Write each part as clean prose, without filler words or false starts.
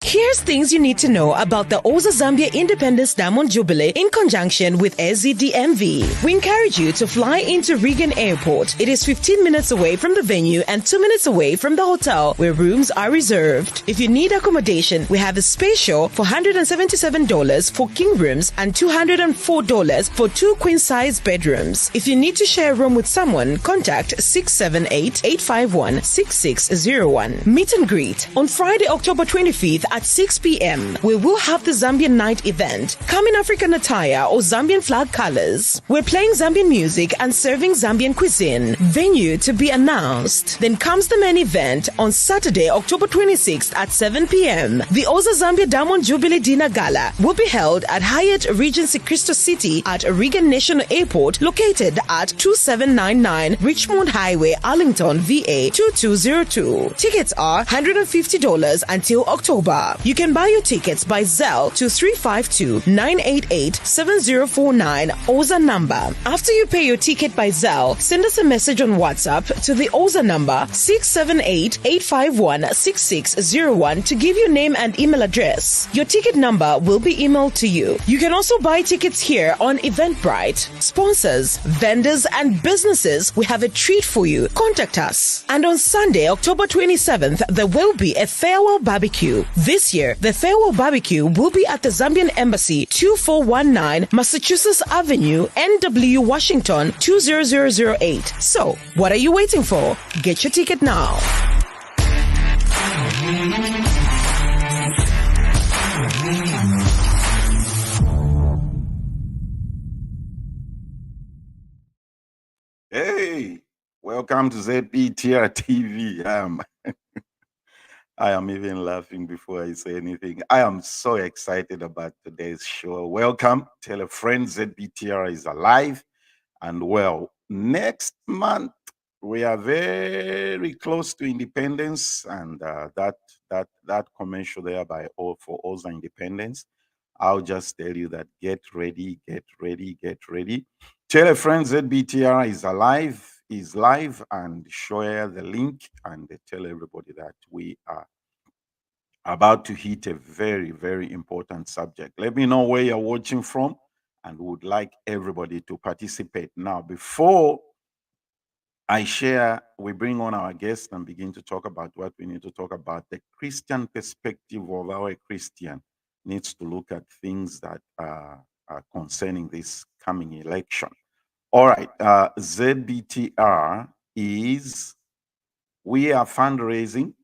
Here's things you need to know about the Oza Zambia Independence Diamond Jubilee in conjunction with SZDMV. We encourage you to fly into Reagan Airport. It is 15 minutes away from the venue and 2 minutes away from the hotel where rooms are reserved. If you need accommodation, we have a spatial for $177 for king rooms and $204 for 2 queen-size bedrooms. If you need to share a room with someone, contact 678-851-6601. Meet and greet on Friday, October 25th at 6 p.m. We will have the Zambian night event. Come in African attire or Zambian flag colors. We're playing Zambian music and serving Zambian cuisine. Venue to be announced. Then comes the main event on Saturday, October 26th at 7 p.m. The Oza Zambia Diamond Jubilee Dinner Gala will be held at Hyatt Regency Crystal City at Reagan National Airport, located at 2799 Richmond Highway, Arlington, VA 2202. Tickets are $150 until October. You can buy your tickets by Zelle to 352-988-7049 Oza number. After you pay your ticket by Zelle, send us a message on WhatsApp to the Oza number 678-851-6601 to give your name and email address. Your ticket number will be emailed to you. You can also buy tickets here on Eventbrite. Sponsors, vendors, and businesses, we have a treat for you. Contact us. And on Sunday, October 27th, there will be a farewell barbecue. This year, the farewell barbecue will be at the Zambian Embassy, 2419 Massachusetts Avenue, NW, Washington, 20008. So, what are you waiting for? Get your ticket now. Hey, welcome to ZBTR TV. I am even laughing before I say anything. I am so excited about today's show. Welcome. Tell a friend ZBTR is alive and well. Next month, we are very close to independence, and that commercial there by all for Oza Independence. I'll just tell you that get ready, get ready, get ready. Tell a friend ZBTR is alive, is live, and share the link and tell everybody that we are about to hit a very, very important subject. Let me know where you're watching from and would like everybody to participate. Now, before I share, we bring on our guest and begin to talk about what we need to talk about. The Christian perspective of our Christian needs to look at things that are concerning this coming election. All right, ZBTR is, we are fundraising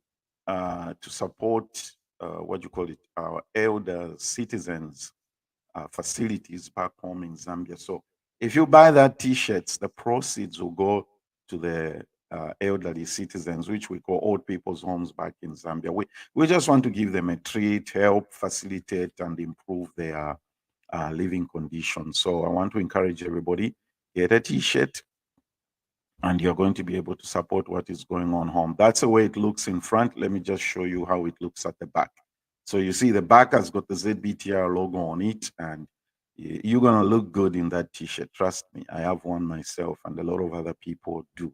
to support our elder citizens facilities back home in Zambia. So if you buy that t-shirts, the proceeds will go to the elderly citizens, which we call old people's homes back in Zambia. We just want to give them a treat, help, facilitate, and improve their living conditions. So I want to encourage everybody, get a t-shirt, and you're going to be able to support what is going on home. That's the way it looks in front. Let me just show you how it looks at the back. So you see the back has got the ZBTR logo on it, and you're going to look good in that t-shirt. Trust me, I have one myself, and a lot of other people do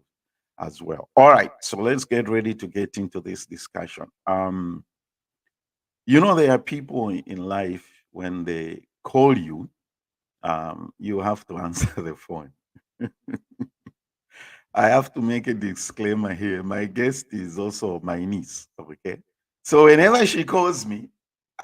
as well. All right, so let's get ready to get into this discussion. You know, there are people in life when they call you, you have to answer the phone. I have to make a disclaimer here. My guest is also my niece. Okay. So whenever she calls me,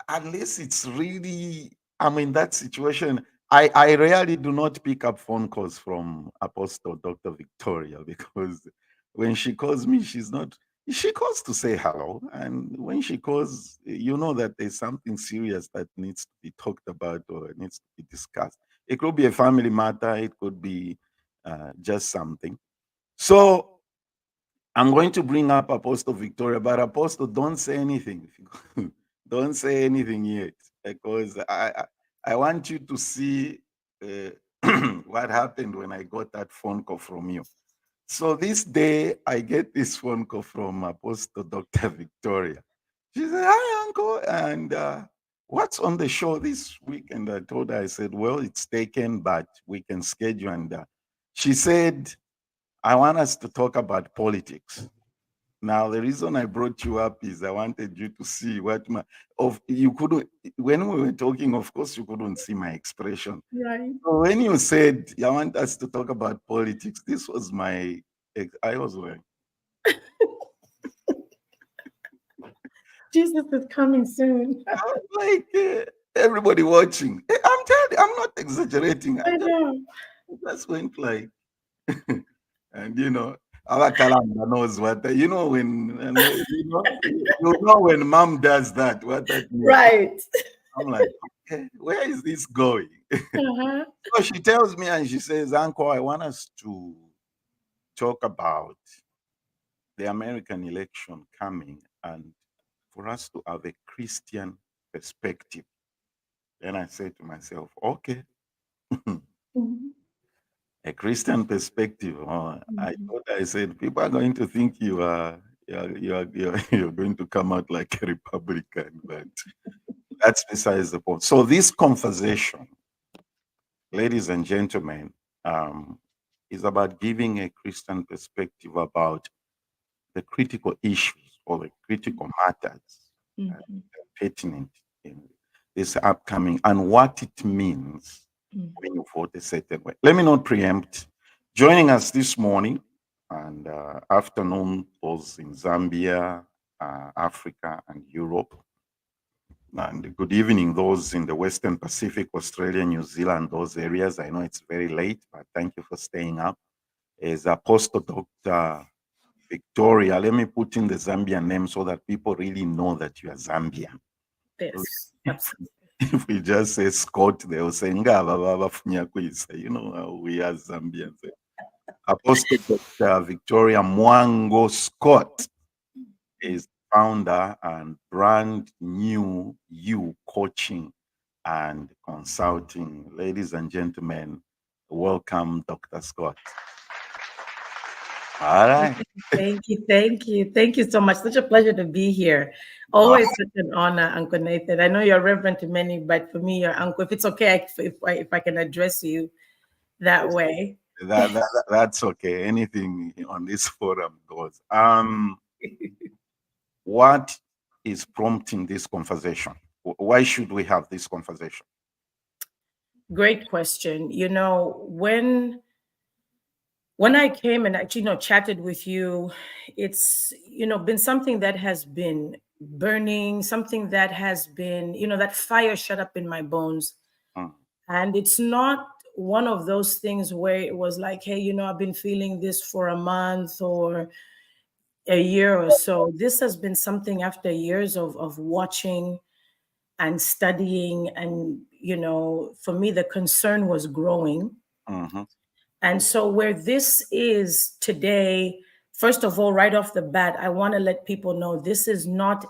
unless it's really, I'm in that situation, I rarely do not pick up phone calls from Apostle Dr. Victoria because when she calls me, she calls to say hello. And when she calls, you know that there's something serious that needs to be talked about or needs to be discussed. It could be a family matter, it could be just something. So I'm going to bring up Apostle Victoria, but Apostle, don't say anything. Don't say anything yet, because I want you to see what happened when I got that phone call from you. So this day, I get this phone call from Apostle Dr. Victoria. She said, "Hi, Uncle, and what's on the show this week?" And I told her, I said, "Well, it's taken, but we can schedule." And she said, "I want us to talk about politics." Now, the reason I brought you up is I wanted you to see what you couldn't, when we were talking, of course, you couldn't see my expression. Right. So when you said, I want us to talk about politics, this was I was like, Jesus is coming soon. I was like, everybody watching. I'm telling you, I'm not exaggerating. I know. Just went like, and our calendar knows what you know when when mom does that, what that means. Right. I'm like, okay, where is this going? Uh-huh. So she tells me and she says, "Uncle, I want us to talk about the American election coming and for us to have a Christian perspective." Then I said to myself, okay, Mhm. a Christian perspective. I said, people are going to think you're going to come out like a Republican, but that's besides the point. So this conversation, ladies and gentlemen, is about giving a Christian perspective about the critical issues or the critical matters Mhm. pertinent in this upcoming and what it means Mhm. when you vote a certain way. Let me not preempt. Joining us this morning and afternoon, those in Zambia, Africa, and Europe. And good evening, those in the Western Pacific, Australia, New Zealand, those areas. I know it's very late, but thank you for staying up. Is Apostle Dr. Victoria. Let me put in the Zambian name so that people really know that you are Zambian. Yes, absolutely. If we just say Scott, they will say, "Ngaba you know how we are Zambians." Apostle Dr. Victoria Mwango Scott is founder and brand new you coaching and consulting. Ladies and gentlemen, welcome, Dr. Scott. All right. Thank you. Thank you. Thank you so much. Such a pleasure to be here. Always such an honor, Uncle Nathan. I know you're reverend to many, but for me, you're uncle. If it's okay, if I can address you that way. That's okay. Anything on this forum goes. What is prompting this conversation? Why should we have this conversation? Great question. You know, when I came and actually, chatted with you, it's, been something that has been burning, something that has been, that fire shut up in my bones. Mm. And it's not one of those things where it was like, hey, I've been feeling this for a month or a year or so. This has been something after years of watching and studying. And, for me, the concern was growing. Mm-hmm. And so, where this is today, first of all, right off the bat, I want to let people know this is not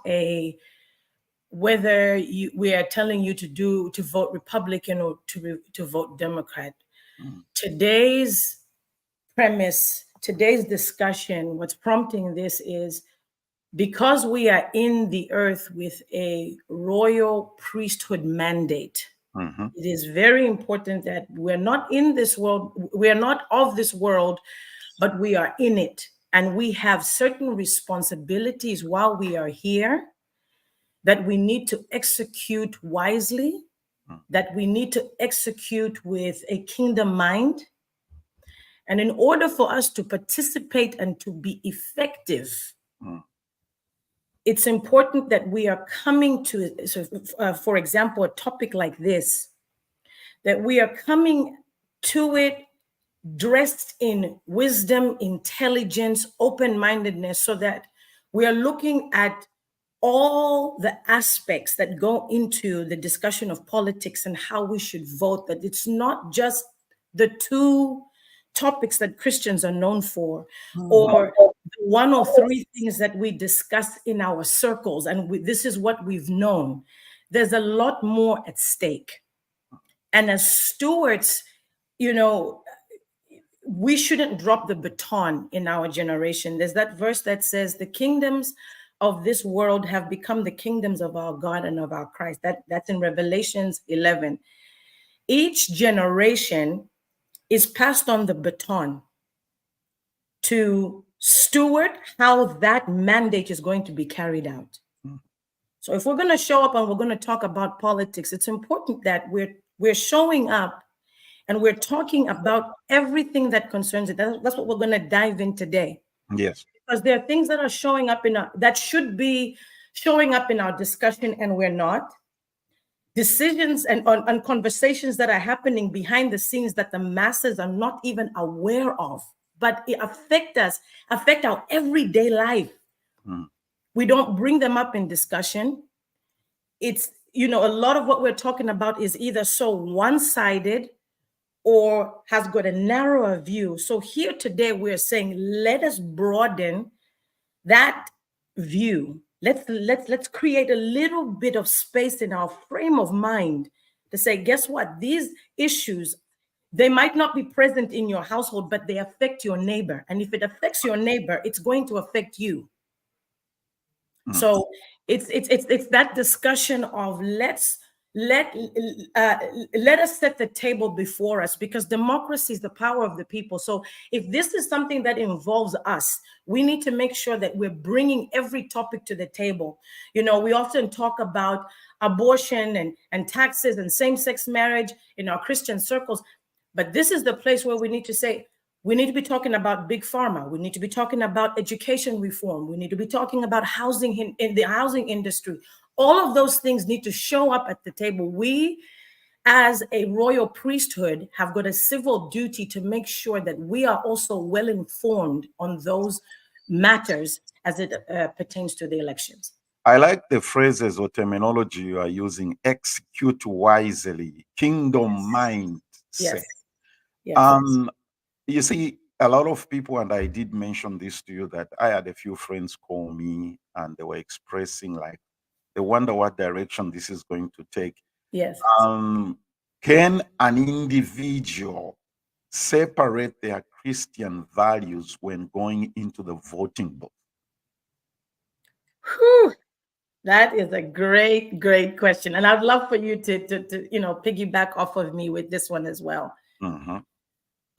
whether we are telling you to vote Republican or to vote Democrat. Mm. Today's premise, today's discussion, what's prompting this is because we are in the earth with a royal priesthood mandate. Mm-hmm. It is very important that we're not in this world, we are not of this world, but we are in it. And we have certain responsibilities while we are here that we need to execute wisely, that we need to execute with a kingdom mind. And in order for us to participate and to be effective, it's important that we are coming to, for example, a topic like this, that we are coming to it dressed in wisdom, intelligence, open-mindedness, so that we are looking at all the aspects that go into the discussion of politics and how we should vote, that it's not just the two topics that Christians are known for, or one or three things that we discuss in our circles, and this is what we've known. There's a lot more at stake. And as stewards, you know, we shouldn't drop the baton in our generation. There's that verse that says, the kingdoms of this world have become the kingdoms of our God and of our Christ. That's in Revelations 11. Each generation is passed on the baton to steward how that mandate is going to be carried out. So if we're going to show up and we're going to talk about politics, it's important that we're showing up and we're talking about everything that concerns it. That's what we're going to dive in today. Yes. Because there are things that are showing up that should be showing up in our discussion, and we're not. Decisions and conversations that are happening behind the scenes that the masses are not even aware of, but it affect our everyday life. We don't bring them up in discussion. It's, you know, a lot of what we're talking about is either so one-sided or has got a narrower view. So here today, we're saying, let us broaden that view. Let's create a little bit of space in our frame of mind to say, guess what? These issues, they might not be present in your household, but they affect your neighbor. And if it affects your neighbor, it's going to affect you. So it's that discussion of let us set the table before us, because democracy is the power of the people. So if this is something that involves us, we need to make sure that we're bringing every topic to the table. You know, we often talk about abortion and taxes and same-sex marriage in our Christian circles, but this is the place where we need to say, we need to be talking about big pharma. We need to be talking about education reform. We need to be talking about housing in the housing industry. All of those things need to show up at the table. We, as a royal priesthood, have got a civil duty to make sure that we are also well informed on those matters as it pertains to the elections. I like the phrases or terminology you are using: execute wisely, kingdom mindset. Yes. Yes. You see, a lot of people, and I did mention this to you, that I had a few friends call me and they were expressing like, they wonder what direction this is going to take. Yes. Can an individual separate their Christian values when going into the voting booth? Whew. That is a great, great question. And I'd love for you to piggyback off of me with this one as well.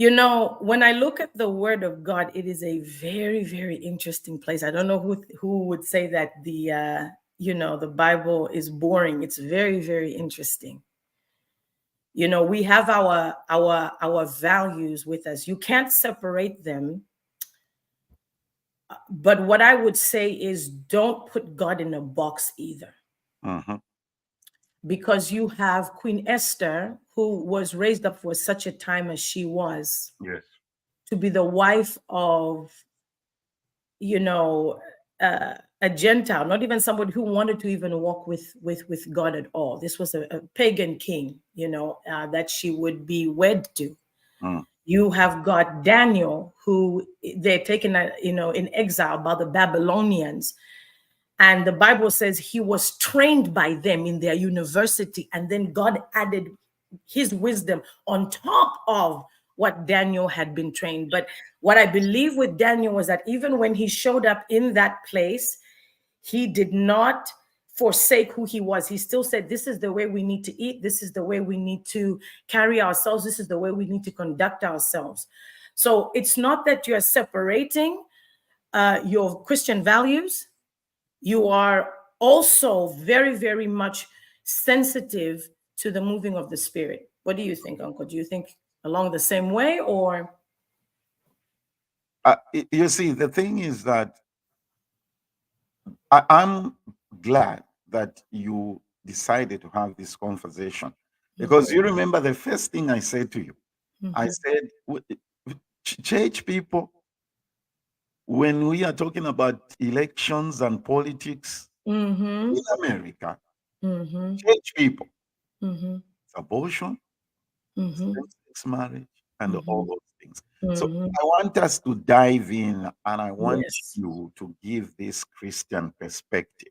You know, when I look at the Word of God, it is a very, very interesting place. I don't know who would say that the Bible is boring. It's very, very interesting. You know, we have our values with us. You can't separate them. But what I would say is, don't put God in a box either. Because you have Queen Esther, who was raised up for such a time as she was, yes, to be the wife of, a Gentile, not even somebody who wanted to even walk with God at all. This was a pagan king, that she would be wed to. You have got Daniel, who they're taken, in exile by the Babylonians. And the Bible says he was trained by them in their university. And then God added his wisdom on top of what Daniel had been trained. But what I believe with Daniel was that even when he showed up in that place, he did not forsake who he was. He still said, this is the way we need to eat. This is the way we need to carry ourselves. This is the way we need to conduct ourselves. So it's not that you're separating your Christian values. You are also very, very much sensitive to the moving of the Spirit. What do you think, Uncle? Do you think along the same way, or? You see, the thing is that I'm glad that you decided to have this conversation, because you remember the first thing I said to you. I said, church people, when we are talking about elections and politics in America, church people, it's abortion, same-sex marriage, and all those things. So I want us to dive in, and I want you to give this Christian perspective.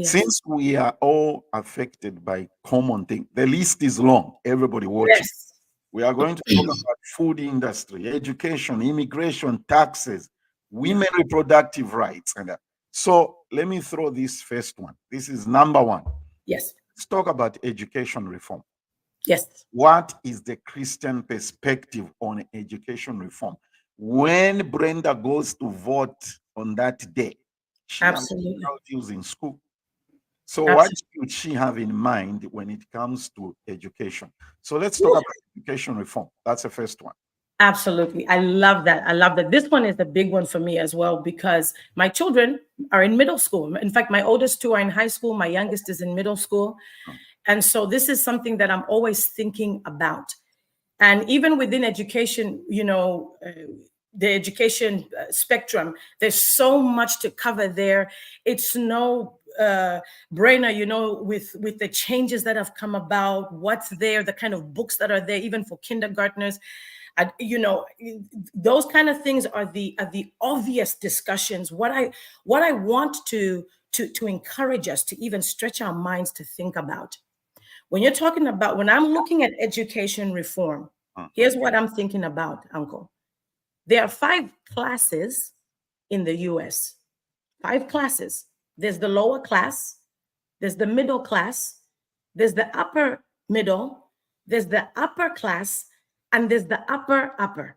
Since we are all affected by common things, the list is long, everybody watching. We are going to talk about food industry, education, immigration, taxes, women reproductive rights. And so let me throw this first one. This is number one. Yes. Let's talk about education reform. Yes. What is the Christian perspective on education reform? When Brenda goes to vote on that day, she Absolutely has in school. So what should she have in mind when it comes to education? So let's talk about education reform. That's the first one. Absolutely. I love that. I love that. This one is the big one for me as well, because my children are in middle school. In fact, my oldest two are in high school. My youngest is in middle school. And so this is something that I'm always thinking about. And even within education, you know, the education spectrum, there's so much to cover there. It's no brainer, you know, with the changes that have come about, what's there, the kind of books that are there, even for kindergartners. You know, those kind of things are the obvious discussions. What I want to encourage us to even stretch our minds to think about. When you're talking about, when I'm looking at education reform, here's what I'm thinking about, Uncle. There are 5 classes in the US. 5 classes. There's the lower class, there's the middle class, there's the upper middle, there's the upper class, and there's the upper.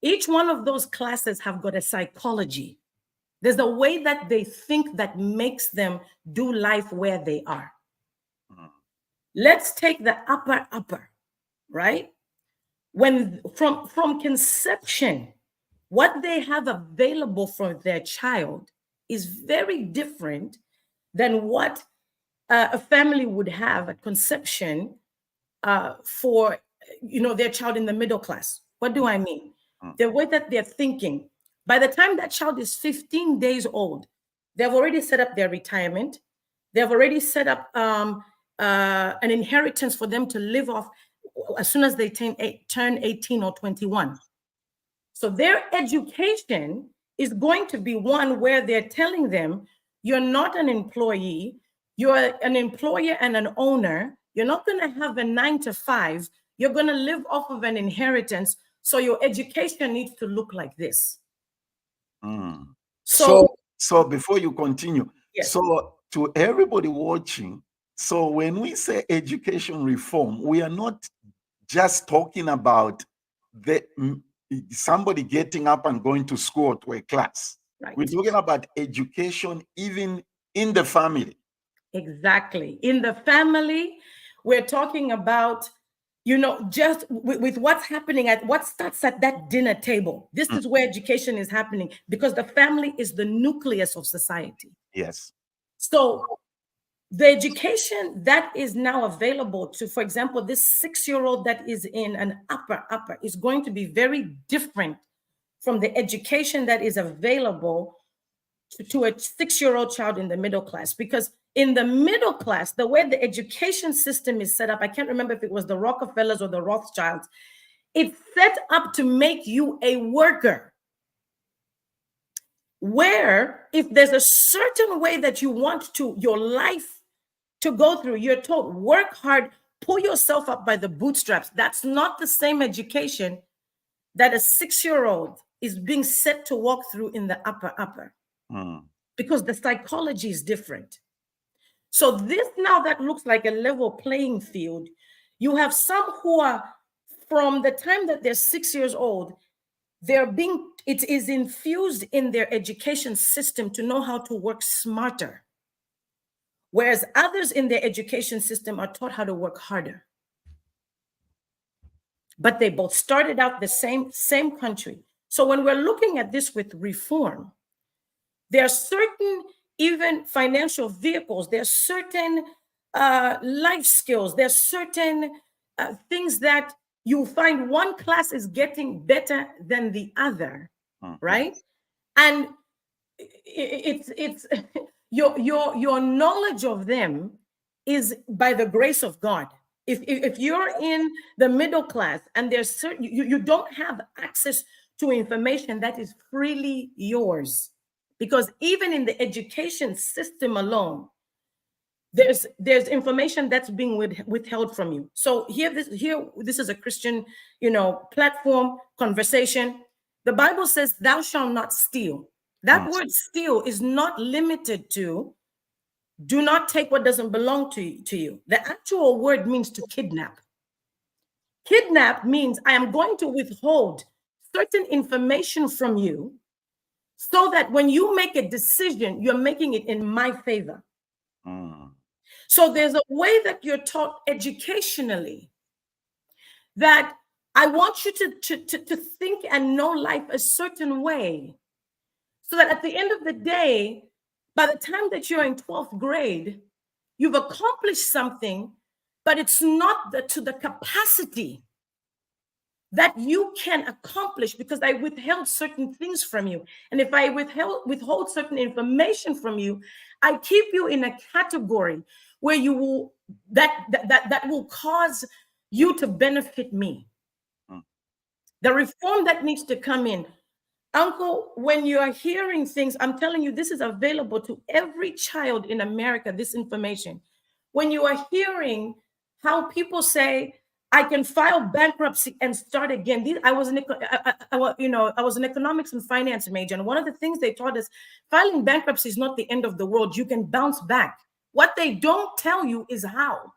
Each one of those classes have got a psychology. There's a way that they think that makes them do life where they are. Let's take the upper, right? When from conception, what they have available for their child is very different than what a family would have at conception for, you know, their child in the middle class. What do I mean? The way that they're thinking. By the time that child is 15 days old, they've already set up their retirement. They've already set up an inheritance for them to live off as soon as they turn 18 or 21. So their education is going to be one where they're telling them, you're not an employee, you're an employer and an owner. You're not going to have a 9 to 5. You're going to live off of an inheritance. So your education needs to look like this. So before you continue, yes. So to everybody watching, so when we say education reform, we are not just talking about somebody getting up and going to school or to a class. Right. We're talking about education even in the family. Exactly. In the family, we're talking about, you know, just with what's happening what starts at that dinner table. This is where education is happening, because the family is the nucleus of society. Yes. So the education that is now available to, for example, this 6-year-old that is in an upper is going to be very different from the education that is available to a 6-year-old child in the middle class. Because in the middle class, the way the education system is set up, I can't remember if it was the Rockefellers or the Rothschilds, it's set up to make you a worker. Where if there's a certain way that you want your life to go through, you're told, work hard, pull yourself up by the bootstraps. That's not the same education that a 6-year-old is being set to walk through in the upper. Because the psychology is different. So this now that looks like a level playing field. You have some who are, from the time that they're 6 years old, it is infused in their education system to know how to work smarter. whereas others in their education system are taught how to work harder. But they both started out the same country. So when we're looking at this with reform, there are certain even financial vehicles, there are certain life skills, there are certain things that you find one class is getting better than the other, right? And it's your knowledge of them is by the grace of God. If you're in the middle class and there's certain you don't have access to information that is freely yours, because even in the education system alone, there's information that's being withheld from you. So this is a Christian, platform conversation. The Bible says, "Thou shalt not steal." That word "steal" is not limited to do not take what doesn't belong to you. The actual word means to kidnap. Kidnap means I am going to withhold certain information from you so that when you make a decision, you're making it in my favor. So there's a way that you're taught educationally that I want you to think and know life a certain way, so that at the end of the day, by the time that you're in 12th grade, you've accomplished something, but it's not to the capacity that you can accomplish, because I withheld certain things from you. And if I withhold certain information from you, I keep you in a category where you will that will cause you to benefit me. The reform that needs to come in, Uncle, when you are hearing things, I'm telling you, this is available to every child in America, this information. When you are hearing how people say, I can file bankruptcy and start again. I was an economics and finance major, and one of the things they taught us, filing bankruptcy is not the end of the world. You can bounce back. What they don't tell you is how.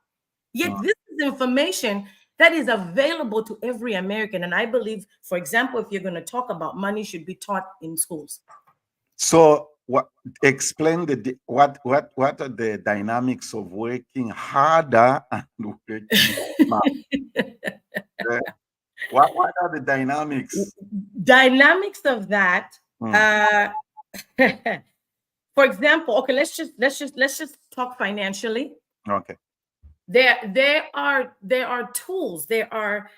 Yet this is information that is available to every American. And I believe, for example, if you're going to talk about money, should be taught in schools. So explain what are the dynamics of working harder and working smarter? What are the dynamics? Dynamics of that. For example, okay, let's just talk financially. Okay. There are tools, there are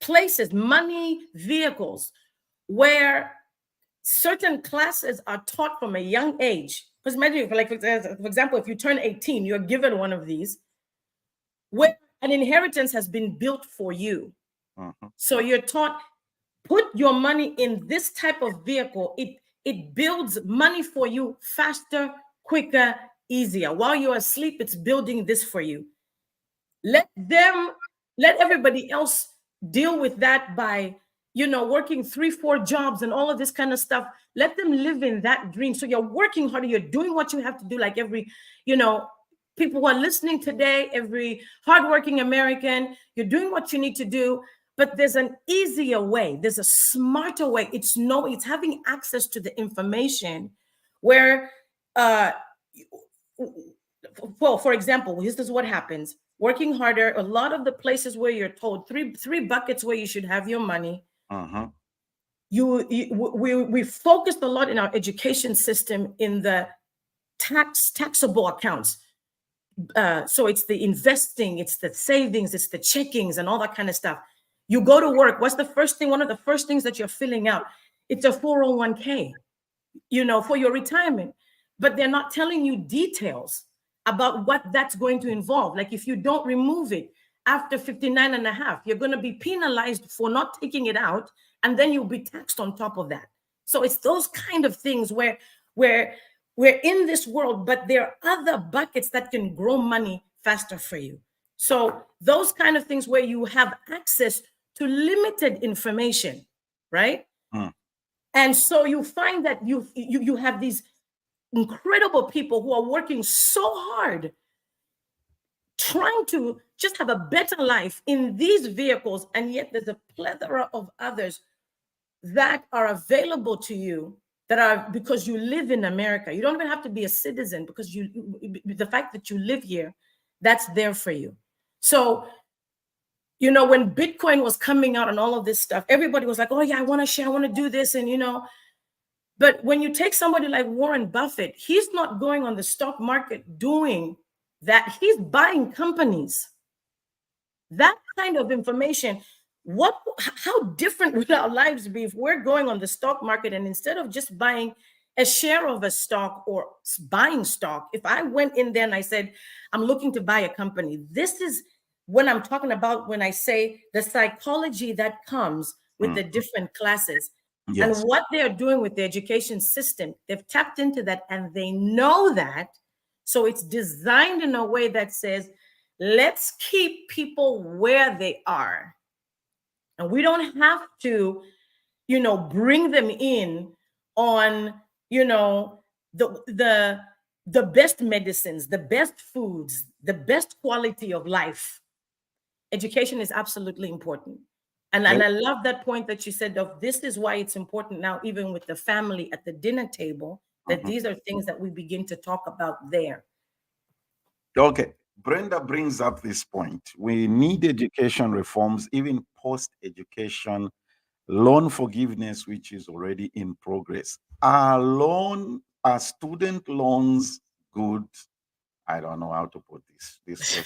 places, money, vehicles where certain classes are taught from a young age. Because imagine, for example, if you turn 18, you're given one of these where an inheritance has been built for you. So you're taught, put your money in this type of vehicle. It builds money for you faster, quicker, easier. While you're asleep, it's building this for you. Let everybody else deal with that by, working 3-4 jobs and all of this kind of stuff. Let them live in that dream. So you're working harder. You're doing what you have to do. Like every, people who are listening today, every hardworking American, you're doing what you need to do. But there's an easier way. There's a smarter way. It's having access to the information where, well, for example, this is what happens. Working harder, a lot of the places where you're told three buckets where you should have your money. We focused a lot in our education system in the taxable accounts. So it's the investing, it's the savings, it's the checkings and all that kind of stuff. You go to work. What's the first thing? One of the first things that you're filling out, it's a 401k, for your retirement. But they're not telling you details about what that's going to involve. Like if you don't remove it after 59 and a half, you're going to be penalized for not taking it out, and then you'll be taxed on top of that. So it's those kind of things where we're in this world, but there are other buckets that can grow money faster for you. So those kind of things where you have access to limited information, right? And so you find that you have these incredible people who are working so hard trying to just have a better life in these vehicles, and yet there's a plethora of others that are available to you that are because you live in America. You don't even have to be a citizen because the fact that you live here, that's there for you. So, you know, when Bitcoin was coming out and all of this stuff, everybody was like, oh yeah, I want to share, I want to do this. And, you know, but when you take somebody like Warren Buffett, he's not going on the stock market doing that. He's buying companies. That kind of information, how different would our lives be if we're going on the stock market and instead of just buying a share of a stock or buying stock, if I went in there and I said, I'm looking to buy a company, this is when I'm talking about when I say the psychology that comes with the different classes. Yes. And what they're doing with the education system, they've tapped into that and they know that. So it's designed in a way that says, let's keep people where they are. And we don't have to, you know, bring them in on, you know, the best medicines, the best foods, the best quality of life. Education is absolutely important. And I love that point that you said of this is why it's important now, even with the family at the dinner table, that these are things that we begin to talk about there. Okay. Brenda brings up this point. We need education reforms, even post-education loan forgiveness, which is already in progress. Are student loans good? I don't know how to put this question.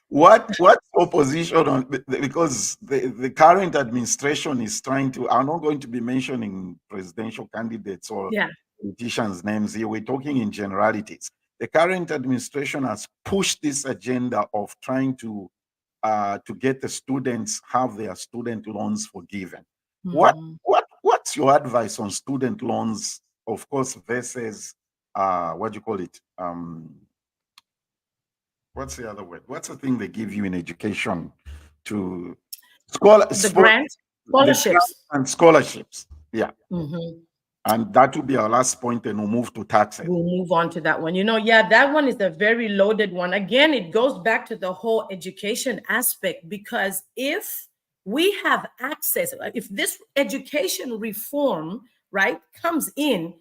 What's opposition on, because the current administration is trying to, I'm not going to be mentioning presidential candidates or politicians' names here. We're talking in generalities. The current administration has pushed this agenda of trying to get the students have their student loans forgiven. What's your advice on student loans, of course, versus what do you call it? What's the other word? What's the thing they give you in education to scholarships and scholarships? Yeah. And that will be our last point, and we'll move to taxes. We'll move on to that one. You know, yeah, that one is a very loaded one. Again, it goes back to the whole education aspect, because if we have access, if this education reform, right, comes in,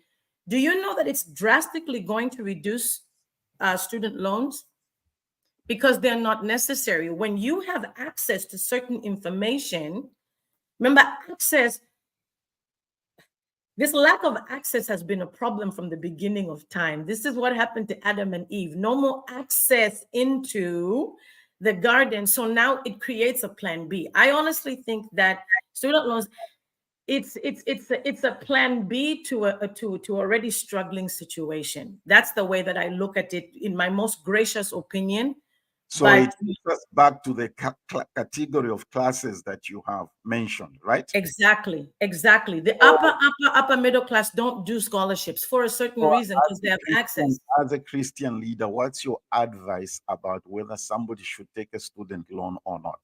do you know that it's drastically going to reduce student loans? Because they're not necessary. When you have access to certain information, remember, access, this lack of access has been a problem from the beginning of time. This is what happened to Adam and Eve. No more access into the garden. So now it creates a plan B. I honestly think that student loans, it's a plan B to a already struggling situation. That's the way that I look at it, in my most gracious opinion. So it takes us back to the category of classes that you have mentioned, right? Exactly. The upper middle class don't do scholarships for a certain reason, because they have access. As a Christian leader, what's your advice about whether somebody should take a student loan or not?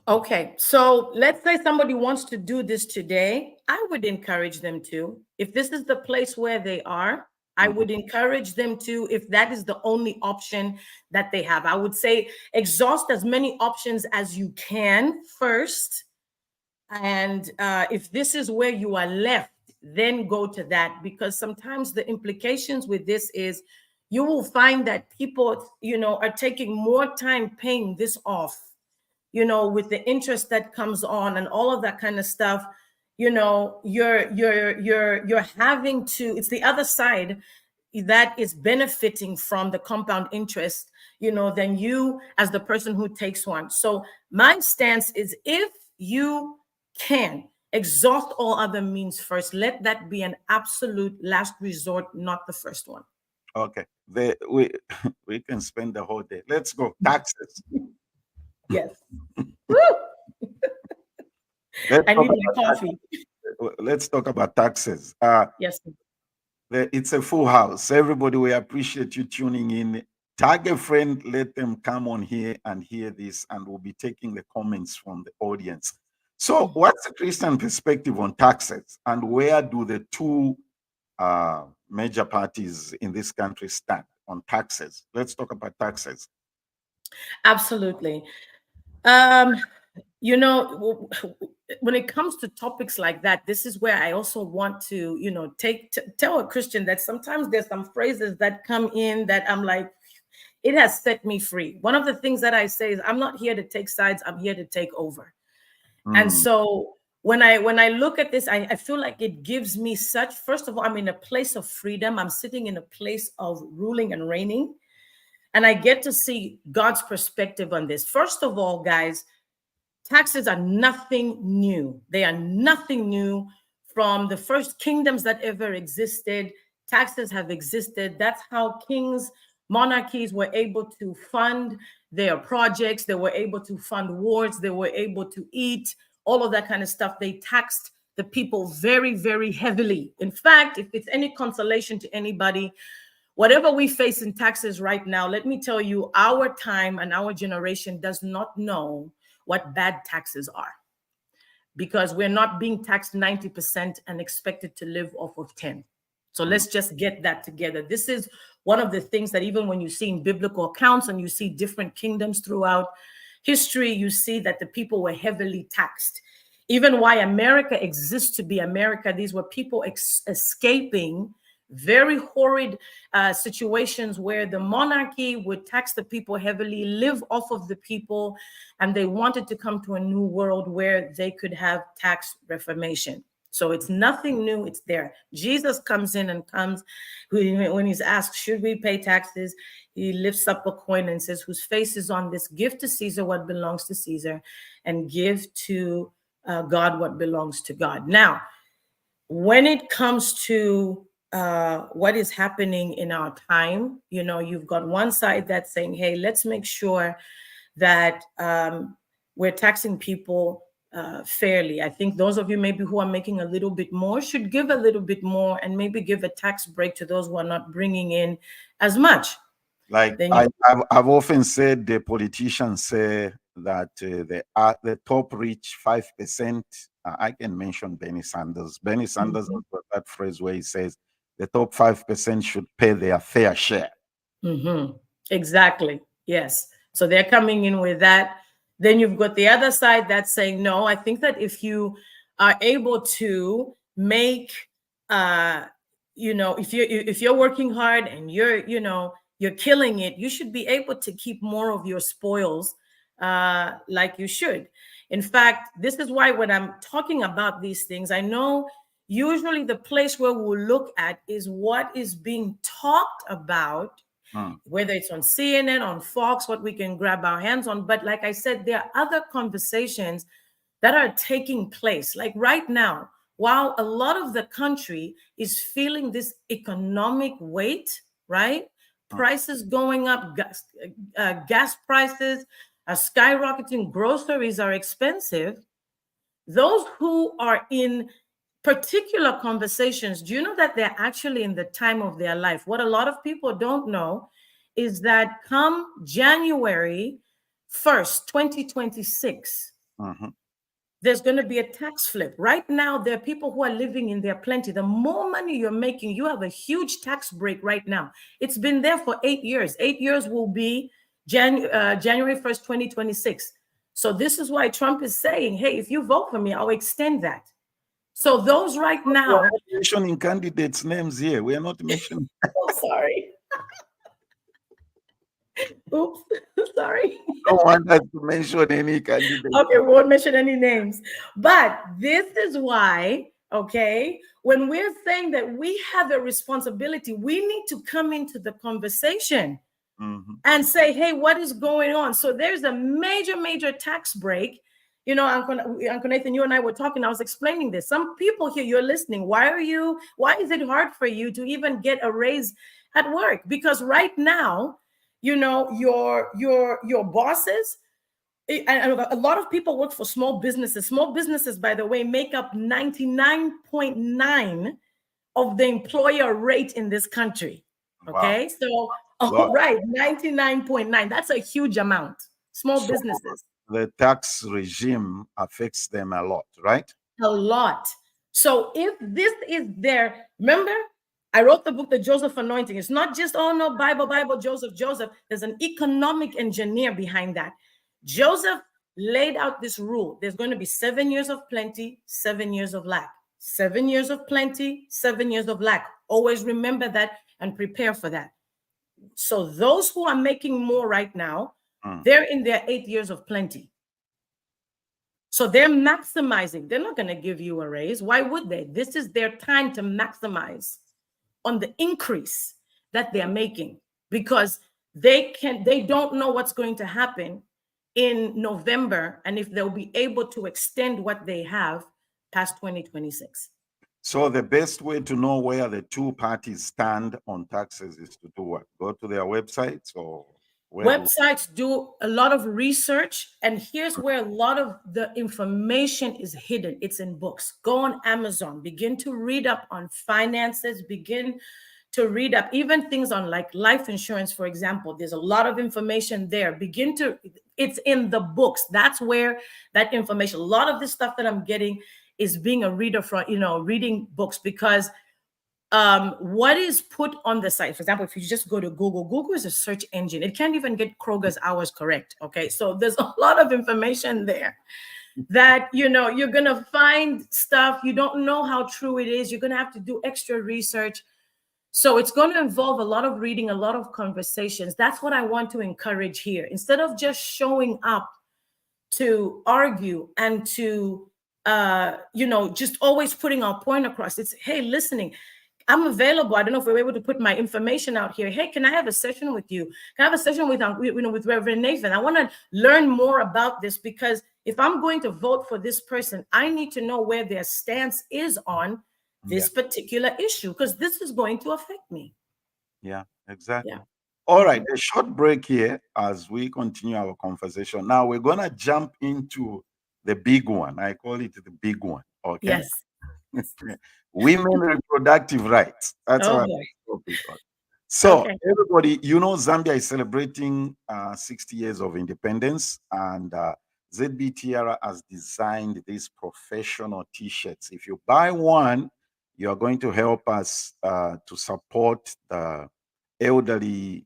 Okay, so let's say somebody wants to do this today. I would encourage them to. If this is the place where they are, I would encourage them to, if that is the only option that they have. I would say exhaust as many options as you can first. And if this is where you are left, then go to that. Because sometimes the implications with this is you will find that people, you know, are taking more time paying this off, you know, with the interest that comes on and all of that kind of stuff. You know, you're having to, it's the other side that is benefiting from the compound interest, you know, than you as the person who takes one. So my stance is, if you can exhaust all other means first, let that be an absolute last resort, not the first one. Okay, we can spend the whole day. Let's go. Taxes. Yes. I need my coffee. Let's talk about taxes. Yes. It's a full house. Everybody, we appreciate you tuning in. Tag a friend, let them come on here and hear this, and we'll be taking the comments from the audience. So what's the Christian perspective on taxes, and where do the two major parties in this country stand on taxes? Let's talk about taxes. Absolutely. You know, when it comes to topics like that, this is where I also want to, you know, tell a Christian that sometimes there's some phrases that come in that I'm like, it has set me free. One of the things that I say is, I'm not here to take sides, I'm here to take over. And so when I look at this, I feel like it gives me such, first of all, I'm in a place of freedom. I'm sitting in a place of ruling and reigning. And I get to see God's perspective on this. First of all, guys, taxes are nothing new. They are nothing new. From the first kingdoms that ever existed, taxes have existed. That's how kings, monarchies were able to fund their projects. They were able to fund wars. They were able to eat, all of that kind of stuff. They taxed the people very, very heavily. In fact, if it's any consolation to anybody, whatever we face in taxes right now, let me tell you, our time and our generation does not know what bad taxes are, because we're not being taxed 90% and expected to live off of 10. So let's just get that together. This is one of the things that even when you see in biblical accounts and you see different kingdoms throughout history, you see that the people were heavily taxed. Even why America exists to be America, these were people escaping very horrid situations where the monarchy would tax the people heavily, live off of the people, and they wanted to come to a new world where they could have tax reformation. So it's nothing new, it's there. Jesus comes in and when he's asked, should we pay taxes? He lifts up a coin and says, whose face is on this? Give to Caesar what belongs to Caesar, and give to God what belongs to God. Now, when it comes to what is happening in our time, you know, you've got one side that's saying, hey, let's make sure that we're taxing people fairly. I think those of you maybe who are making a little bit more should give a little bit more, and maybe give a tax break to those who are not bringing in as much. Like I've often said, the politicians say that the top rich 5%. I can mention Bernie Sanders. Bernie Sanders has got that phrase where he says the top 5% should pay their fair share. Exactly. Yes. So they're coming in with that. Then you've got the other side that's saying, no, I think that if you are able to make, you know, if you're working hard and you're killing it, you should be able to keep more of your spoils like you should. In fact, this is why when I'm talking about these things, I know usually the place where we'll look at is what is being talked about, whether it's on CNN, on Fox, what we can grab our hands on. But like I said, there are other conversations that are taking place. Like right now, while a lot of the country is feeling this economic weight, right? Prices going up, gas prices are skyrocketing, groceries are expensive. Those who are in particular conversations, do you know that they're actually in the time of their life? What a lot of people don't know is that come January 1st, 2026, there's going to be a tax flip. Right now, there are people who are living in their plenty. The more money you're making, you have a huge tax break right now. It's been there for 8 years. 8 years will be January 1st, 2026. So this is why Trump is saying, hey, if you vote for me, I'll extend that. So those right now. We're not mentioning candidates' names here. We are not mentioning. Oh, sorry. Oops, sorry. Don't want us to mention any candidate. Okay, we won't mention any names. But this is why, okay, when we're saying that we have a responsibility, we need to come into the conversation and say, hey, what is going on? So there's a major, major tax break. You know, Uncle Nathan, you and I were talking, I was explaining this. Some people here, you're listening. Why is it hard for you to even get a raise at work? Because right now, you know, your bosses, and a lot of people work for small businesses. Small businesses, by the way, make up 99.9% of the employer rate in this country. Okay, wow. So right, 99.9%. That's a huge amount. Small businesses. The tax regime affects them a lot, right? A lot. So if this is there, remember, I wrote the book, The Joseph Anointing. It's not just, oh no, Bible, Joseph. There's an economic engineer behind that. Joseph laid out this rule. There's going to be 7 years of plenty, 7 years of lack. 7 years of plenty, 7 years of lack. Always remember that and prepare for that. So those who are making more right now, they're in their 8 years of plenty. So they're maximizing. They're not going to give you a raise. Why would they? This is their time to maximize on the increase that they're making, because they don't know what's going to happen in November and if they'll be able to extend what they have past 2026. So the best way to know where the two parties stand on taxes is to do what? Go to their websites or websites do a lot of research, and here's where a lot of the information is hidden. It's in books. Go on Amazon, begin to read up on finances, begin to read up even things on like life insurance, for example. There's a lot of information there. It's in the books. That's where that information, a lot of this stuff that I'm getting is being a reader from, reading books, because what is put on the site, for example, if you just go to Google is a search engine. It can't even get Kroger's hours correct. Okay. So there's a lot of information there that, you're going to find stuff. You don't know how true it is. You're going to have to do extra research. So it's going to involve a lot of reading, a lot of conversations. That's what I want to encourage here. Instead of just showing up to argue and to, just always putting our point across. It's, hey, listening. I'm available. I don't know if we're able to put my information out here. Hey, can I have a session with you? Can I have a session with Reverend Nathan? I want to learn more about this, because if I'm going to vote for this person, I need to know where their stance is on this particular issue, because this is going to affect me. Yeah, exactly. Yeah. All right, a short break here as we continue our conversation. Now we're going to jump into the big one. I call it the big one. Okay. Yes. Women reproductive rights. That's what topic. So everybody, Zambia is celebrating 60 years of independence, and ZBTR has designed these professional T-shirts. If you buy one, you are going to help us to support the elderly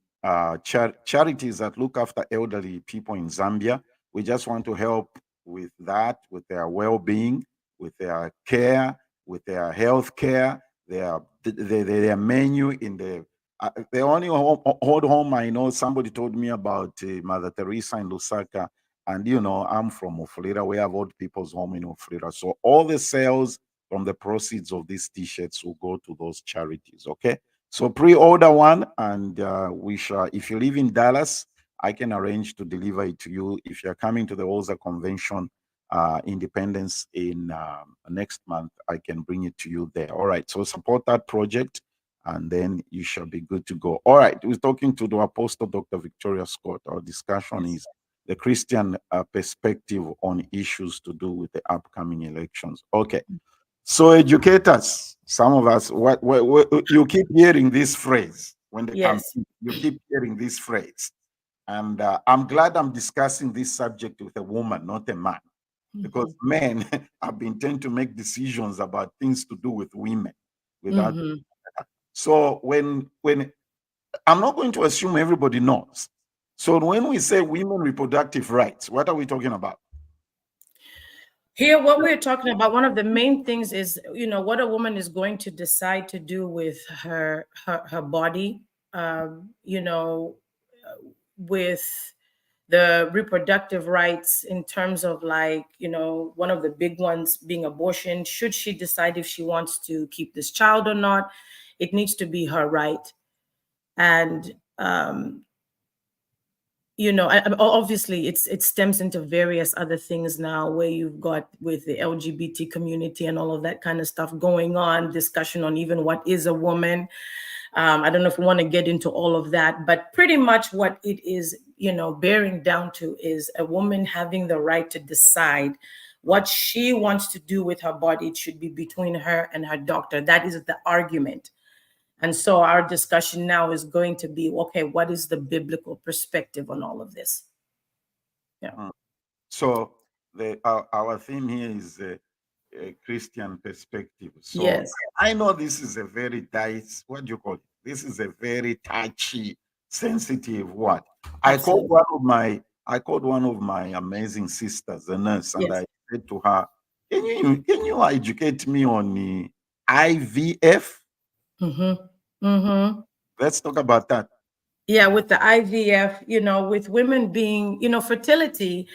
charities that look after elderly people in Zambia. We just want to help with that, with their well-being, with their care, with their health care, their menu in the only old home I know. Somebody told me about Mother Teresa in Lusaka, and I'm from Ofulira. We have old people's home in Ofulira. So all the sales from the proceeds of these T-shirts will go to those charities. Okay, so pre-order one, and we shall. If you live in Dallas, I can arrange to deliver it to you. If you're coming to the OZA convention, Independence in next month, I can bring it to you there. All right, so support that project, and then you shall be good to go. All right, we're talking to the Apostle Dr. Victoria Scott. Our discussion is the Christian perspective on issues to do with the upcoming elections. Okay, so educators, some of us, what you keep hearing this phrase when they come. You keep hearing this phrase, and I'm glad I'm discussing this subject with a woman, not a man. Because men have been tend to make decisions about things to do with women without. So when I'm not going to assume everybody knows. So when we say women reproductive rights, what are we talking about? Here, what we're talking about, one of the main things is, what a woman is going to decide to do with her body, with the reproductive rights in terms of one of the big ones being abortion. Should she decide if she wants to keep this child or not, it needs to be her right. And, obviously it stems into various other things now, where you've got with the LGBT community and all of that kind of stuff going on, discussion on even what is a woman. I don't know if we want to get into all of that, but pretty much what it is, bearing down to is a woman having the right to decide what she wants to do with her body. It should be between her and her doctor. That is the argument. And so our discussion now is going to be, okay, what is the biblical perspective on all of this? Yeah. So our theme here is a Christian perspective. So yes. I know this is a very what do you call it? This is a very touchy, sensitive word. I call one of my I called one of my amazing sisters, a nurse, and Yes. I said to her, can you educate me on the IVF? Let's talk about that. Yeah, with the IVF, with women being, fertility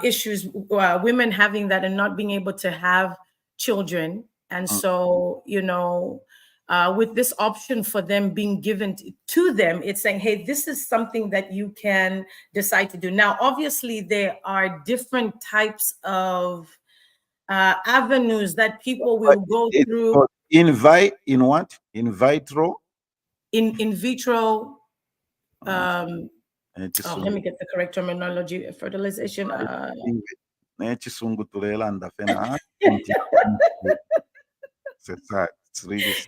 issues, women having that and not being able to have children. And so, with this option for them being given to them, it's saying, hey, this is something that you can decide to do. Now, obviously, there are different types of avenues that people will go through. In what? In vitro? In vitro. Let me get the correct terminology. Fertilization.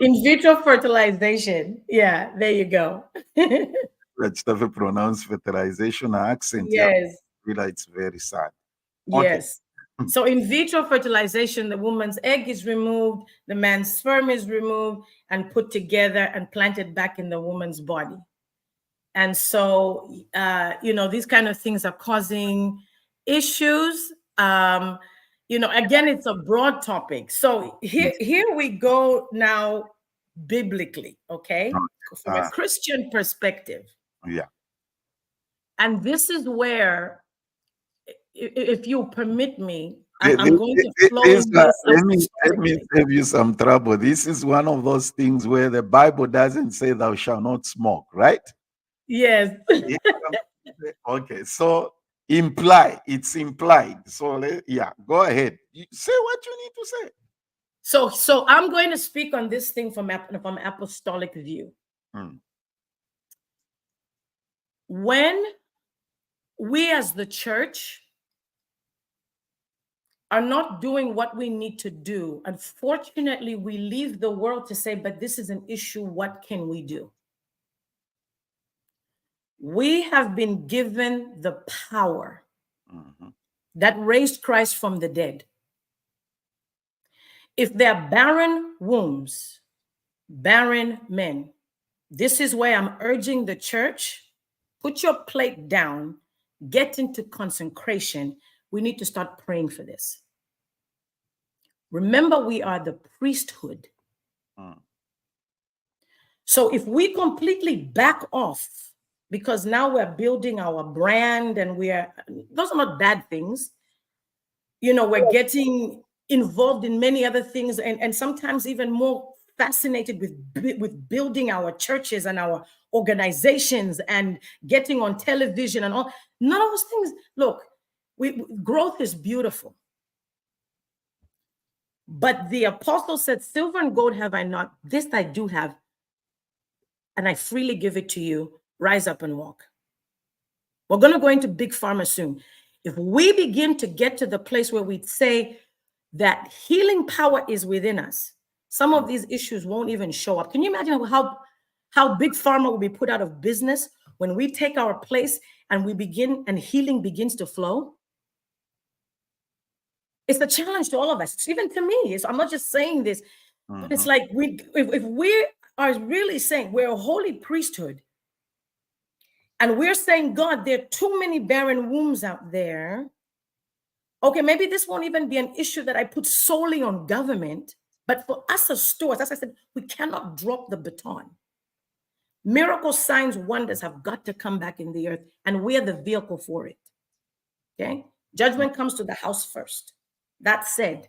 In vitro fertilization. Yeah, there you go. Let's have pronounce fertilization accent. Yes. Yeah, it's very sad. Yes. Okay. So in vitro fertilization, the woman's egg is removed, the man's sperm is removed and put together and planted back in the woman's body. And so, these kind of things are causing issues. Again, it's a broad topic. So here we go now biblically, okay? From a Christian perspective. Yeah. And this is where, if you permit me, I'm going to flow in this. Let me save you some trouble. This is one of those things where the Bible doesn't say thou shalt not smoke, right? Yes. Okay, so it's implied. So go ahead. You say what you need to say. So I'm going to speak on this thing from apostolic view. When we as the church are not doing what we need to do, unfortunately, we leave the world to say, but this is an issue. What can we do? We have been given the power that raised Christ from the dead. If there are barren wombs, barren men, this is where I'm urging the church, put your plate down, get into consecration. We need to start praying for this. Remember, we are the priesthood. So if we completely back off, because now we're building our brand and those are not bad things. We're getting involved in many other things and sometimes even more fascinated with building our churches and our organizations and getting on television and all. None of those things. Look, growth is beautiful. But the apostle said, silver and gold have I not, this I do have, and I freely give it to you. Rise up and walk. We're going to go into big pharma soon. If we begin to get to the place where we say that healing power is within us, some of these issues won't even show up. Can you imagine how big pharma will be put out of business when we take our place and and healing begins to flow? It's a challenge to all of us. It's even to me. I'm not just saying this, but it's like if we are really saying we're a holy priesthood, and we're saying, God, there are too many barren wombs out there. Okay, maybe this won't even be an issue that I put solely on government, but for us as stewards, as I said, we cannot drop the baton. Miracles, signs, wonders have got to come back in the earth, and we're the vehicle for it. Okay? Judgment comes to the house first. That said,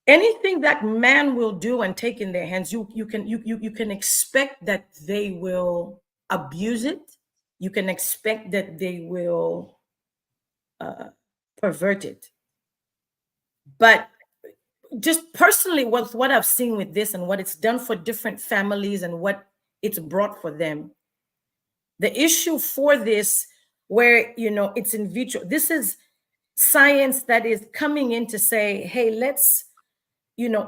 anything that man will do and take in their hands, you can expect that they will abuse it. You can expect that they will pervert it. But just personally, what I've seen with this and what it's done for different families and what it's brought for them, the issue for this, where it's in vitro, this is science that is coming in to say, hey, let's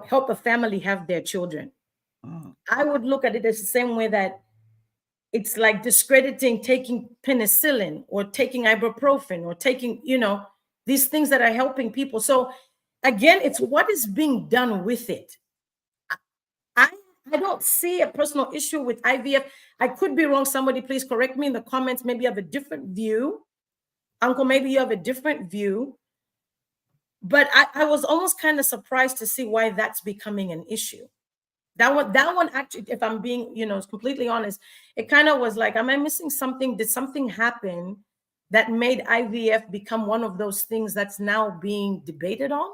help a family have their children. I would look at it as the same way that it's like discrediting taking penicillin or taking ibuprofen or taking, these things that are helping people. So again, it's what is being done with it. I I don't see a personal issue with IVF. I could be wrong. Somebody please correct me in the comments. Maybe you have a different view. Uncle, maybe you have a different view. But I was almost kind of surprised to see why that's becoming an issue. That one actually, if I'm being, completely honest, it kind of was like, am I missing something? Did something happen that made IVF become one of those things that's now being debated on?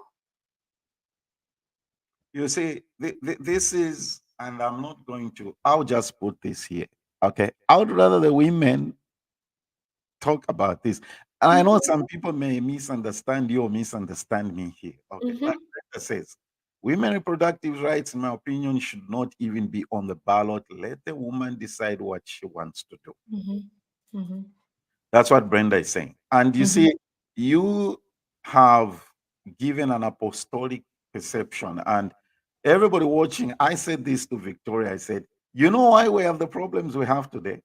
You see, this is, and I'm not going to, I'll just put this here. Okay. I would rather the women talk about this. And I know some people may misunderstand you or misunderstand me here. Okay. Like Brenda says, women reproductive rights, in my opinion, should not even be on the ballot. Let the woman decide what she wants to do. That's what Brenda is saying. And you see, you have given an apostolic perception. And everybody watching, I said this to Victoria. I said, you know why we have the problems we have today?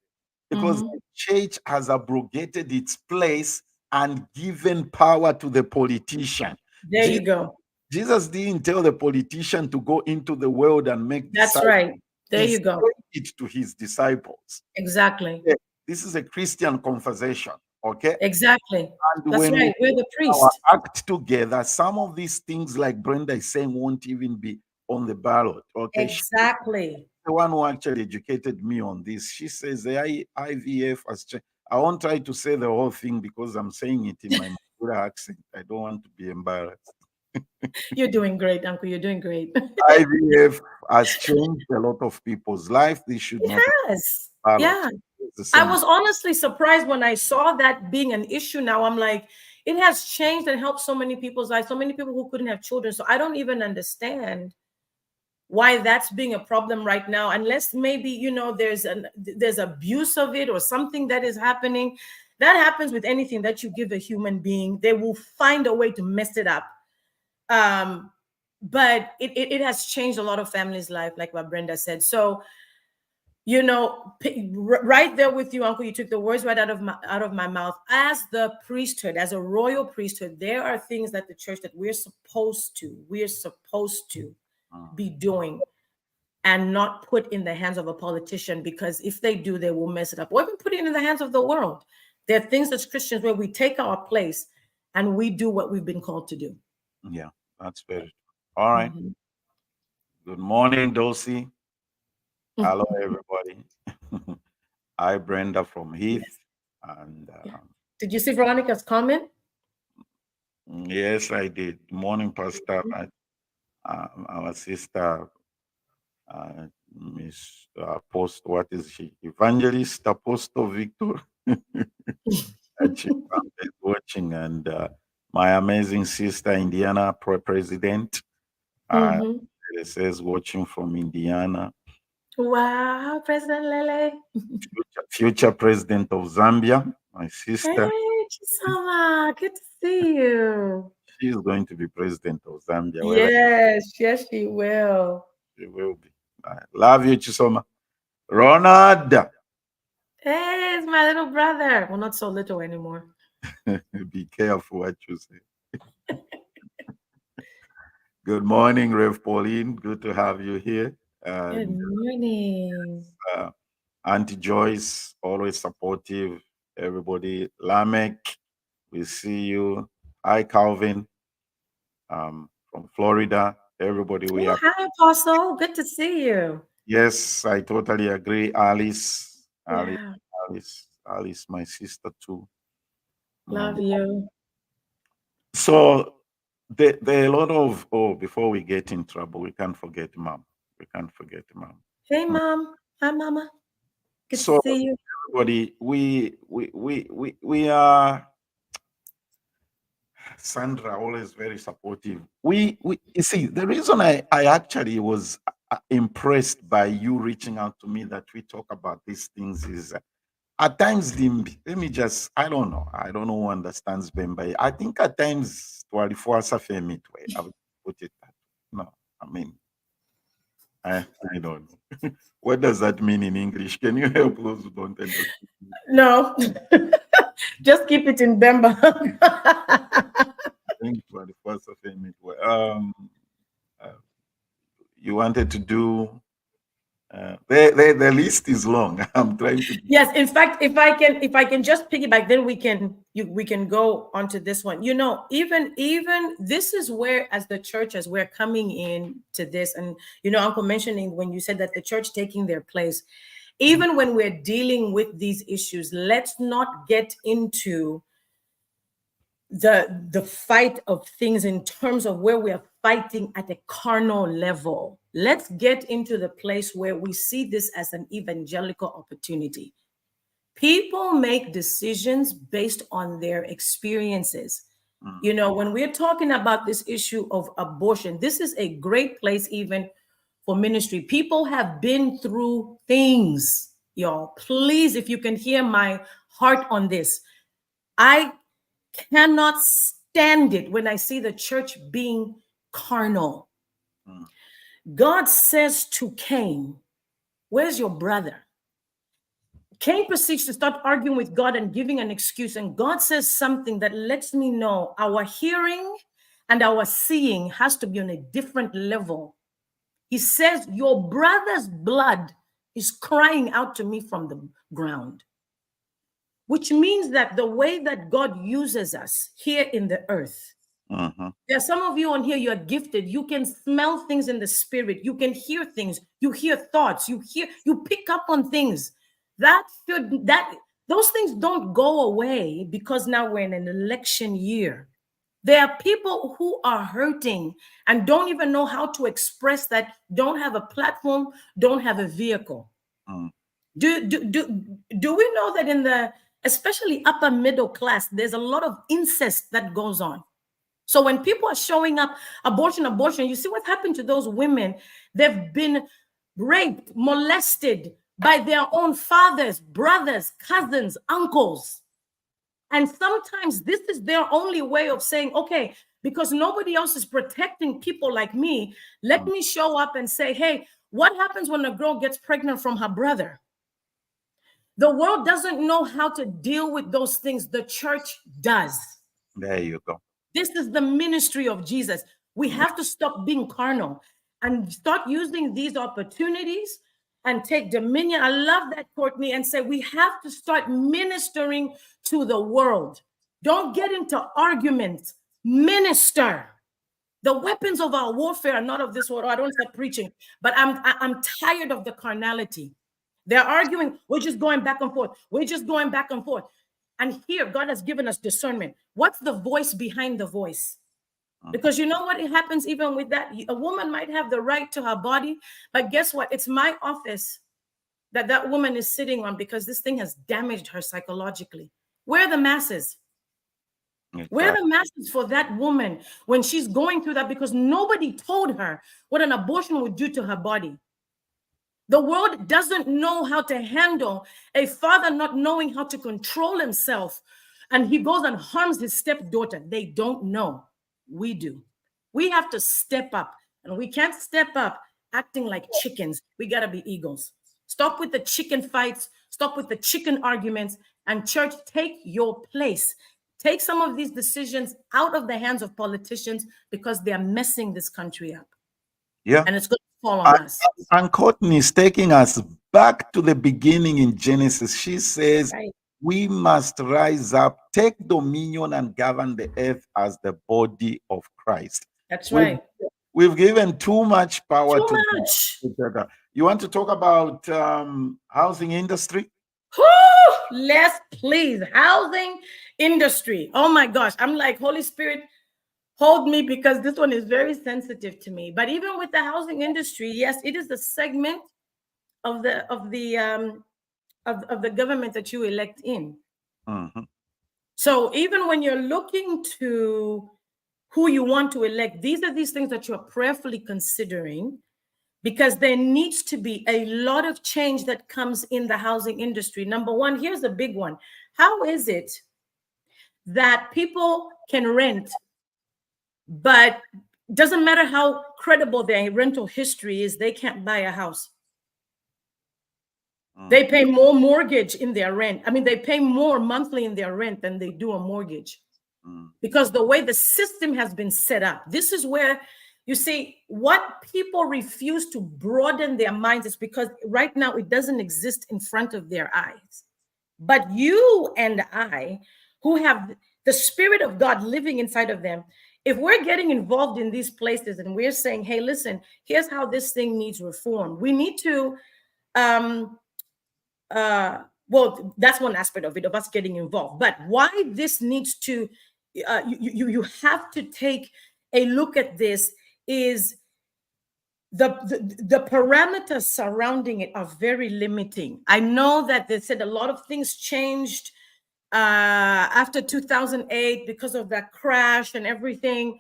Because the church has abrogated its place and given power to the politician. There you go. Jesus didn't tell the politician to go into the world and make disciples. That's right. There you go. It to his disciples. Exactly. This is a Christian conversation. Okay. Exactly. And that's right. We're the priest. Act together. Some of these things, like Brenda is saying, won't even be on the ballot. Okay. Exactly. The one who actually educated me on this, she says the IVF has changed. I won't try to say the whole thing because I'm saying it in my Madura accent. I don't want to be embarrassed. You're doing great, Uncle. You're doing great. IVF has changed a lot of people's life. This should not. Yes. Yeah. I was honestly surprised when I saw that being an issue. Now I'm like, it has changed and helped so many people's lives. So many people who couldn't have children. So I don't even understand why that's being a problem right now, unless maybe there's abuse of it or something that is happening. That happens with anything that you give a human being. They will find a way to mess it up. But it has changed a lot of families' life, like what Brenda said. So right there with you, Uncle, you took the words right out of my mouth. As the priesthood, as a royal priesthood, there are things that the church that we're supposed to be doing and not put in the hands of a politician, because if they do, they will mess it up. Or even put it in the hands of the world. There are things as Christians where we take our place and we do what we've been called to do. Yeah, that's very all right. Good morning, Dulcie. Hello, everybody. Hi, Brenda from Heath. Yes. And did you see Veronica's comment? Yes, I did. Good morning, Pastor. Our sister, Miss Apostle, what is she? Evangelist Apostle Victor. She is watching, and my amazing sister, Indiana President. It says watching from Indiana. Wow, President Lele. Future president of Zambia, my sister. Hey, Chisama, good to see you. She is going to be president of Zambia. Yes, she will. She will be. I love you, Chisoma. Ronald. Hey, it's my little brother. Well, not so little anymore. Be careful what you say. Good morning, Rev Pauline. Good to have you here. Good morning. Auntie Joyce, always supportive. Everybody. Lamech, we see you. Hi, Calvin, from Florida. Everybody, we are. Hi, Apostle. Good to see you. Yes, I totally agree. Alice, my sister too. Love you. So there are a lot of, before we get in trouble, we can't forget Mom. Hey, Mom. Hi, Mama. Good to see you. Everybody, we are. Sandra, always very supportive. You see, the reason I actually was impressed by you reaching out to me that we talk about these things is at times, I don't know who understands Bemba. I think at times, I would put it that. No, I mean, I don't know. What does that mean in English? Can you help those who don't understand? No, just keep it in Bemba. You wanted to do The list is long. I'm trying to. Yes, in fact, if I can just piggyback, then we can go on to this one. You know, even this is where, as the church, as we're coming in to this, and you know, Uncle mentioning when you said that the church taking their place, even when we're dealing with these issues, let's not get into the fight of things in terms of where we are fighting at a carnal level. Let's get into the place where we see this as an evangelical opportunity. People make decisions based on their experiences. You know, when we're talking about this issue of abortion, this is a great place even for ministry. People have been through things, y'all. Please, if you can hear my heart on this, I cannot stand it when I see the church being carnal. God says to Cain, where's your brother? Cain proceeds to start arguing with God and giving an excuse. And God says something that lets me know our hearing and our seeing has to be on a different level. He says, your brother's blood is crying out to me from the ground. Which means that the way that God uses us here in the earth, there are some of you on here, you are gifted. You can smell things in the spirit. You can hear things. You hear thoughts. You pick up on things. Those things don't go away because now we're in an election year. There are people who are hurting and don't even know how to express that, don't have a platform, don't have a vehicle. Do we know that in the especially upper middle class, there's a lot of incest that goes on? So when people are showing up, abortion, you see what happened to those women. They've been raped, molested by their own fathers, brothers, cousins, uncles. And sometimes this is their only way of saying, okay, because nobody else is protecting people like me, let me show up and say, hey, what happens when a girl gets pregnant from her brother? The world doesn't know how to deal with those things. The church does. There you go. This is the ministry of Jesus. We have to stop being carnal and start using these opportunities and take dominion. I love that, Courtney, and say we have to start ministering to the world. Don't get into arguments. Minister. The weapons of our warfare are not of this world. I don't stop preaching, but I'm tired of the carnality. They're arguing. We're just going back and forth. We're just going back and forth. And here, God has given us discernment. What's the voice behind the voice? Because you know what happens even with that? A woman might have the right to her body, but guess what? It's my office that woman is sitting on because this thing has damaged her psychologically. Where are the masses? Where are the masses for that woman when she's going through that? Because nobody told her what an abortion would do to her body. The world doesn't know how to handle a father not knowing how to control himself. And he goes and harms his stepdaughter. They don't know. We do. We have to step up. And we can't step up acting like chickens. We got to be eagles. Stop with the chicken fights. Stop with the chicken arguments. And church, take your place. Take some of these decisions out of the hands of politicians because they are messing this country up. Yeah. And it's going to fall on us. And Courtney is taking us back to the beginning in Genesis. She says, we must rise up, take dominion, and govern the earth as the body of Christ. That's right. We've given too much power Too to much. the. You want to talk about housing industry? Let's please. Housing industry. Oh my gosh. I'm like, Holy Spirit, hold me because this one is very sensitive to me. But even with the housing industry, yes, it is a segment of the government that you elect in. So even when you're looking to who you want to elect, these are these things that you're prayerfully considering, because there needs to be a lot of change that comes in the housing industry. Number one, here's a big one. How is it that people can rent, but doesn't matter how credible their rental history is, they can't buy a house? They pay more mortgage in their rent. I mean, they pay more monthly in their rent than they do a mortgage because the way the system has been set up. This is where You see, what people refuse to broaden their minds is because right now it doesn't exist in front of their eyes. But you and I, who have the Spirit of God living inside of them, if we're getting involved in these places and we're saying, hey, listen, here's how this thing needs reform, we need to, well, that's one aspect of it, of us getting involved. But why this needs to, you have to take a look at this is the parameters surrounding it are very limiting. I know that they said a lot of things changed after 2008 because of that crash and everything.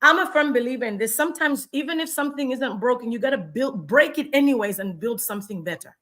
I'm a firm believer in this. Sometimes, even if something isn't broken, you got to break it anyways and build something better.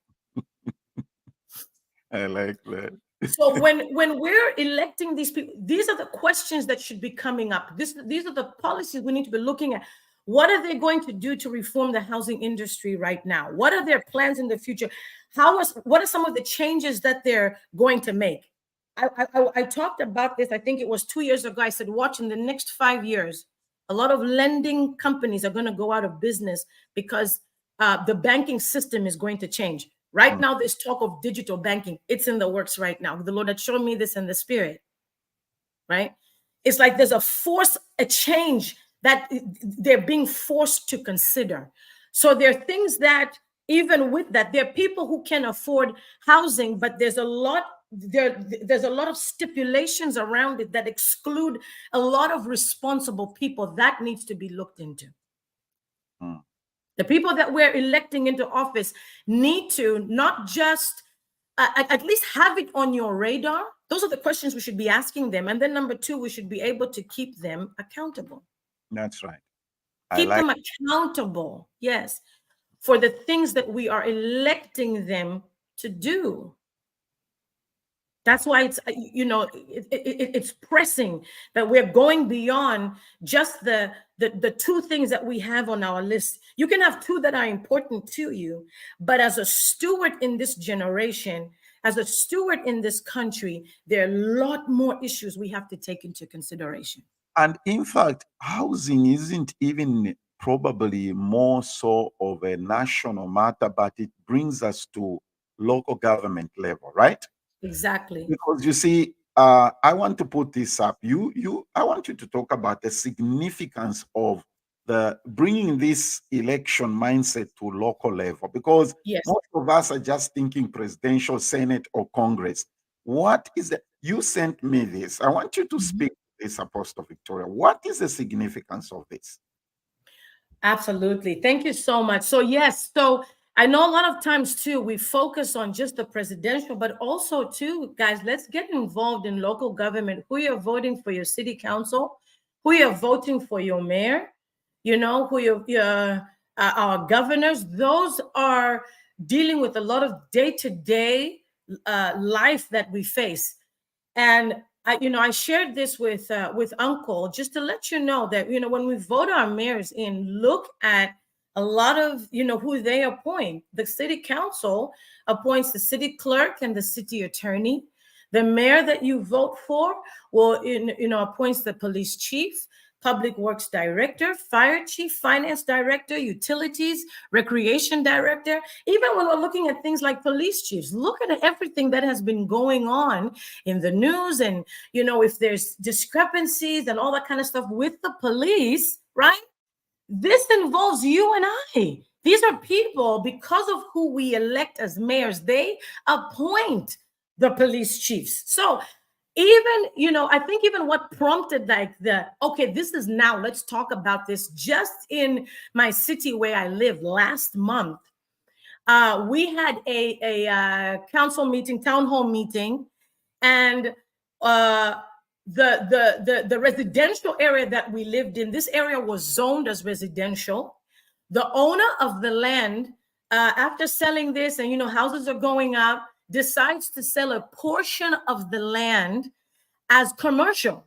I like that. So when we're electing these people, these are the questions that should be coming up. These are the policies we need to be looking at. What are they going to do to reform the housing industry right now? What are their plans in the future? What are some of the changes that they're going to make? I talked about this, I think it was 2 years ago. I said, watch, in the next 5 years, a lot of lending companies are going to go out of business because the banking system is going to change. Right now, there's talk of digital banking. It's in the works right now. The Lord had shown me this in the spirit, right? It's like there's a change that they're being forced to consider. So there are things that, even with that, there are people who can afford housing, but there's a lot of stipulations around it that exclude a lot of responsible people. That needs to be looked into. The people that we're electing into office need to not just at least have it on your radar. Those are the questions we should be asking them. And then number two, we should be able to keep them accountable. That's right. Keep them accountable, yes, for the things that we are electing them to do. That's why it's, it's pressing that we're going beyond just the two things that we have on our list. You can have two that are important to you, but as a steward in this generation, as a steward in this country, there are a lot more issues we have to take into consideration. And in fact, housing isn't even probably more so of a national matter, but it brings us to local government level, right? Exactly. Because you see, I want to put this up. I want you to talk about the significance of the bringing this election mindset to local level, because yes, most of us are just thinking presidential, Senate, or Congress. What is it? You sent me this. I want you to speak to this, Apostle Victoria. What is the significance of this? Absolutely. Thank you so much. So yes, so I know a lot of times too, we focus on just the presidential, but also too, guys, let's get involved in local government. Who you're voting for your city council, who you're voting for your mayor, who our governors. Those are dealing with a lot of day-to-day life that we face. And I shared this with Uncle, just to let you know that, when we vote our mayors in, look at a lot of, who they appoint. The city council appoints the city clerk and the city attorney. The mayor that you vote for will, appoints the police chief, public works director, fire chief, finance director, utilities, recreation director. Even when we're looking at things like police chiefs, look at everything that has been going on in the news. And, if there's discrepancies and all that kind of stuff with the police, right? This involves you and I. These are people, because of who we elect as mayors, they appoint the police chiefs. So even, I think even what prompted this is now, let's talk about this. Just in my city where I live last month, we had a council meeting, town hall meeting, and the residential area that we lived in, this area was zoned as residential. The owner of the land, after selling this, and houses are going up, decides to sell a portion of the land as commercial.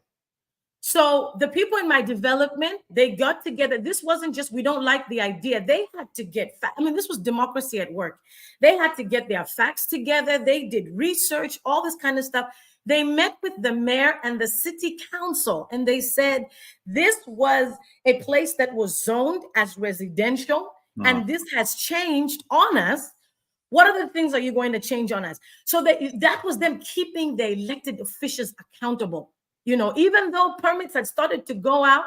So the people in my development, they got together. This wasn't just, we don't like the idea. They had to get, this was democracy at work. They had to get their facts together. They did research, all this kind of stuff. They met with the mayor and the city council, and they said this was a place that was zoned as residential, and this has changed on us. What other things are you going to change on us? So that was them keeping the elected officials accountable. You know, even though permits had started to go out,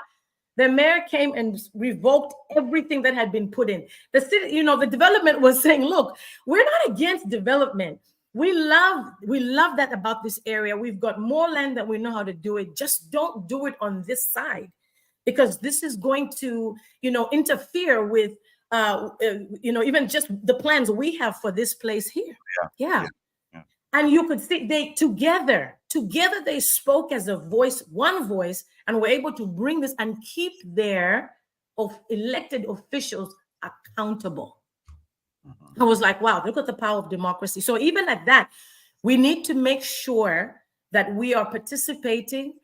the mayor came and revoked everything that had been put in. The city, you know, the development was saying, look, we're not against development. We love that about this area. We've got more land that we know how to do it. Just don't do it on this side, because this is going to, you know, interfere with, you know, even just the plans we have for this place here. Yeah. And you could see they together they spoke as a voice, one voice, and were able to bring this and keep their elected officials accountable. I was like, wow, look at the power of democracy. So even at that, we need to make sure that we are participating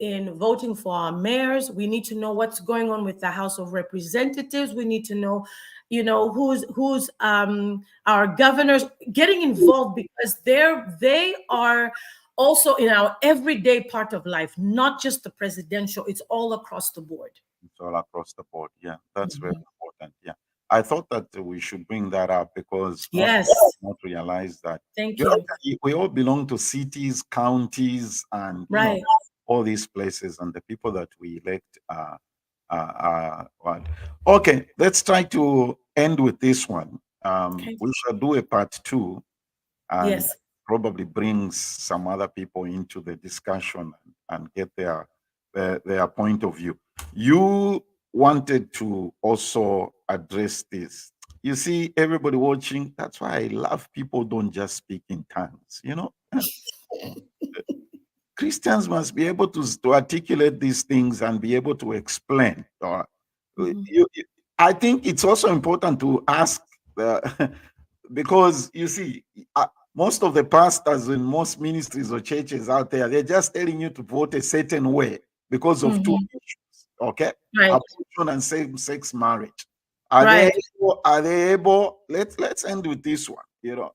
in voting for our mayors. We need to know what's going on with the House of Representatives. We need to know, you know, who's our governors, getting involved, because they are also in our everyday part of life, not just the presidential. It's all across the board. It's all across the board. Yeah, that's very important. Yeah. I thought that we should bring that up because yes, not realize that. Thank you. We all belong to cities, counties, and right, you know, all these places, and the people that we elect what? Okay, let's try to end with this one. Okay. We shall do a part 2, and Yes. probably brings some other people into the discussion and get their point of view. You wanted to also address this. You see, everybody watching, that's why I love people don't just speak in tongues, you know. Christians must be able to articulate these things and be able to explain. I think it's also important to ask, because you see, most of the pastors in most ministries or churches out there, they're just telling you to vote a certain way because of 2 issues, okay? Right. Abortion and same-sex marriage. Are they able? Let's end with this one, you know.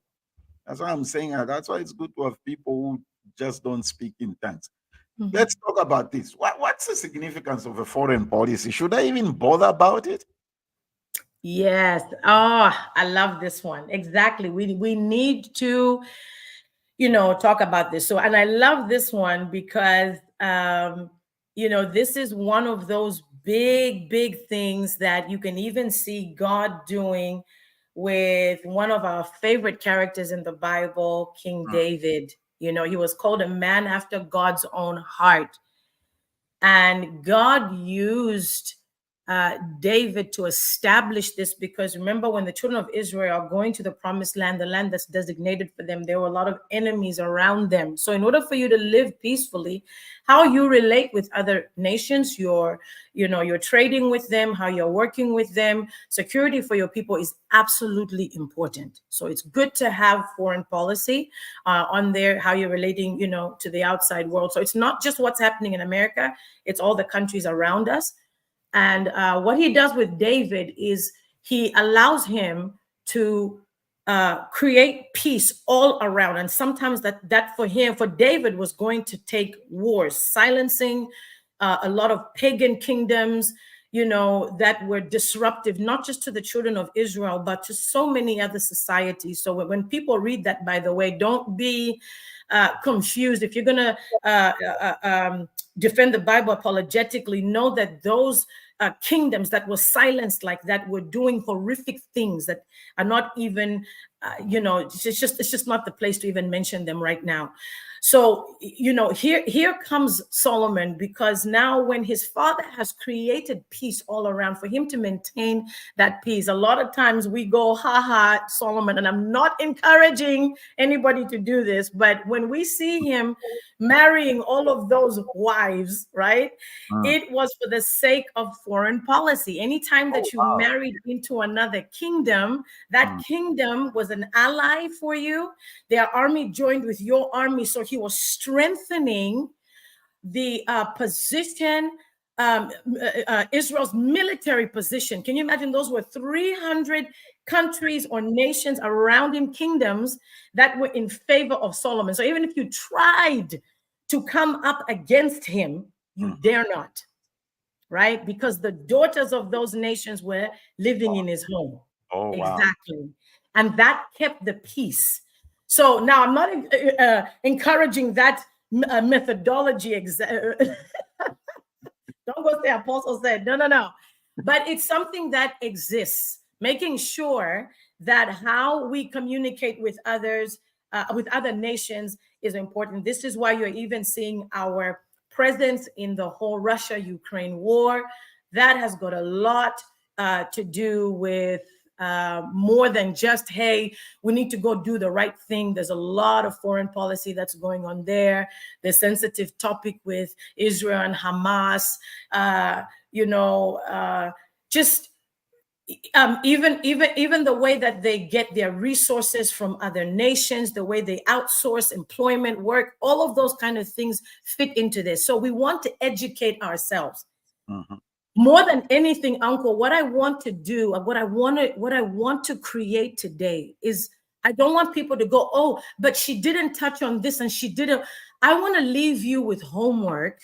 That's why I'm saying that's why it's good to have people who just don't speak in tongues. Let's talk about this. What's the significance of a foreign policy? Should I even bother about it? Yes. Oh, I love this one. Exactly. We need to, you know, talk about this. So, and I love this one because, you know, this is one of those big things that you can even see God doing with one of our favorite characters in the Bible, King David. You know, he was called a man after God's own heart. And God used David to establish this, because remember, when the children of Israel are going to the promised land, the land that's designated for them, there were a lot of enemies around them. So in order for you to live peacefully, how you relate with other nations, you're trading with them, how you're working with them, security for your people is absolutely important. So it's good to have foreign policy on there, how you're relating, you know, to the outside world. So it's not just what's happening in America, it's all the countries around us. And what he does with David is he allows him to create peace all around. And sometimes that for David was going to take wars, silencing a lot of pagan kingdoms, you know, that were disruptive, not just to the children of Israel, but to so many other societies. So when people read that, by the way, don't be confused. If you're going to defend the Bible apologetically, know that those kingdoms that were silenced like that were doing horrific things that are not even, you know, it's just not the place to even mention them right now. So, you know, here comes Solomon, because now when his father has created peace all around, for him to maintain that peace, a lot of times we go, Solomon, and I'm not encouraging anybody to do this, but when we see him marrying all of those wives, right, it was for the sake of foreign policy. Anytime that you married into another kingdom, that kingdom was an ally for you. Their army joined with your army. So he was strengthening the position Israel's military position. Can you imagine? Those were 300 countries or nations around him, kingdoms that were in favor of Solomon. So even if you tried to come up against him, you dare not, right? Because the daughters of those nations were living in his home. Oh, wow. Exactly. And that kept the peace. So now I'm not encouraging that methodology. Don't go say Apostle said. No. But it's something that exists, making sure that how we communicate with others, with other nations is important. This is why you're even seeing our presence in the whole Russia-Ukraine war. That has got a lot to do with more than just, hey, we need to go do the right thing. There's a lot of foreign policy that's going on there. The sensitive topic with Israel and Hamas, just even the way that they get their resources from other nations, the way they outsource employment work, all of those kind of things fit into this. So we want to educate ourselves. More than anything, Uncle, what I want to do, what I want to create today is, I don't want people to go, oh, but she didn't touch on this and she didn't. I want to leave you with homework,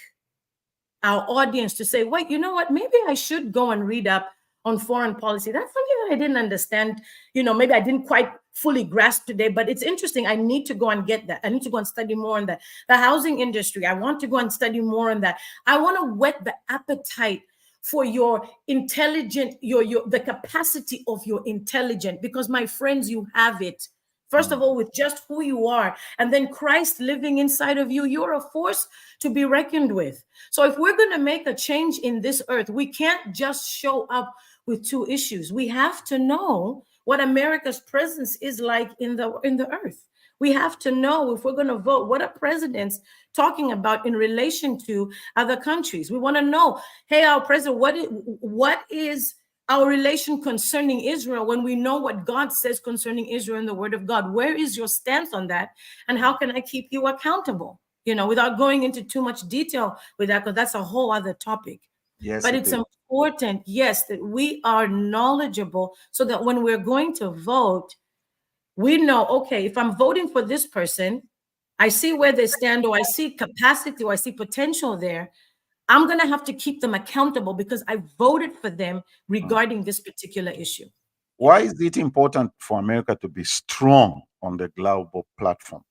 our audience, to say, wait, you know what? Maybe I should go and read up on foreign policy. That's something that I didn't understand. Maybe I didn't quite fully grasp today, but it's interesting. I need to go and get that. I need to go and study more on that. The housing industry, I want to go and study more on that. I want to whet the appetite for your intelligent, the capacity of your intelligent, because my friends, you have it. First of all, with just who you are, and then Christ living inside of you, you're a force to be reckoned with. So if we're going to make a change in this earth, we can't just show up with two issues. We have to know what America's presence is like in the earth. We have to know, if we're going to vote, what are presidents talking about in relation to other countries. We want to know, hey, our president, what is our relation concerning Israel, when we know what God says concerning Israel in the word of God? Where is your stance on that? And how can I keep you accountable? Without going into too much detail with that, because that's a whole other topic. Yes, but it's important, yes, that we are knowledgeable, so that when we're going to vote, we know, okay, if I'm voting for this person, I see where they stand, or I see capacity, or I see potential there. I'm going to have to keep them accountable because I voted for them regarding this particular issue. Why is it important for America to be strong on the global platform?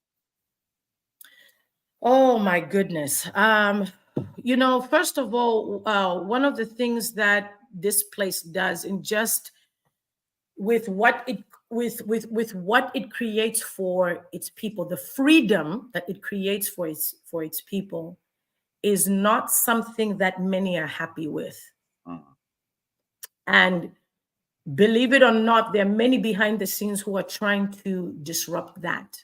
Oh, my goodness. First of all, one of the things that this place does, in just with what it what it creates for its people, the freedom that it creates for its people, is not something that many are happy with. And believe it or not, there are many behind the scenes who are trying to disrupt that.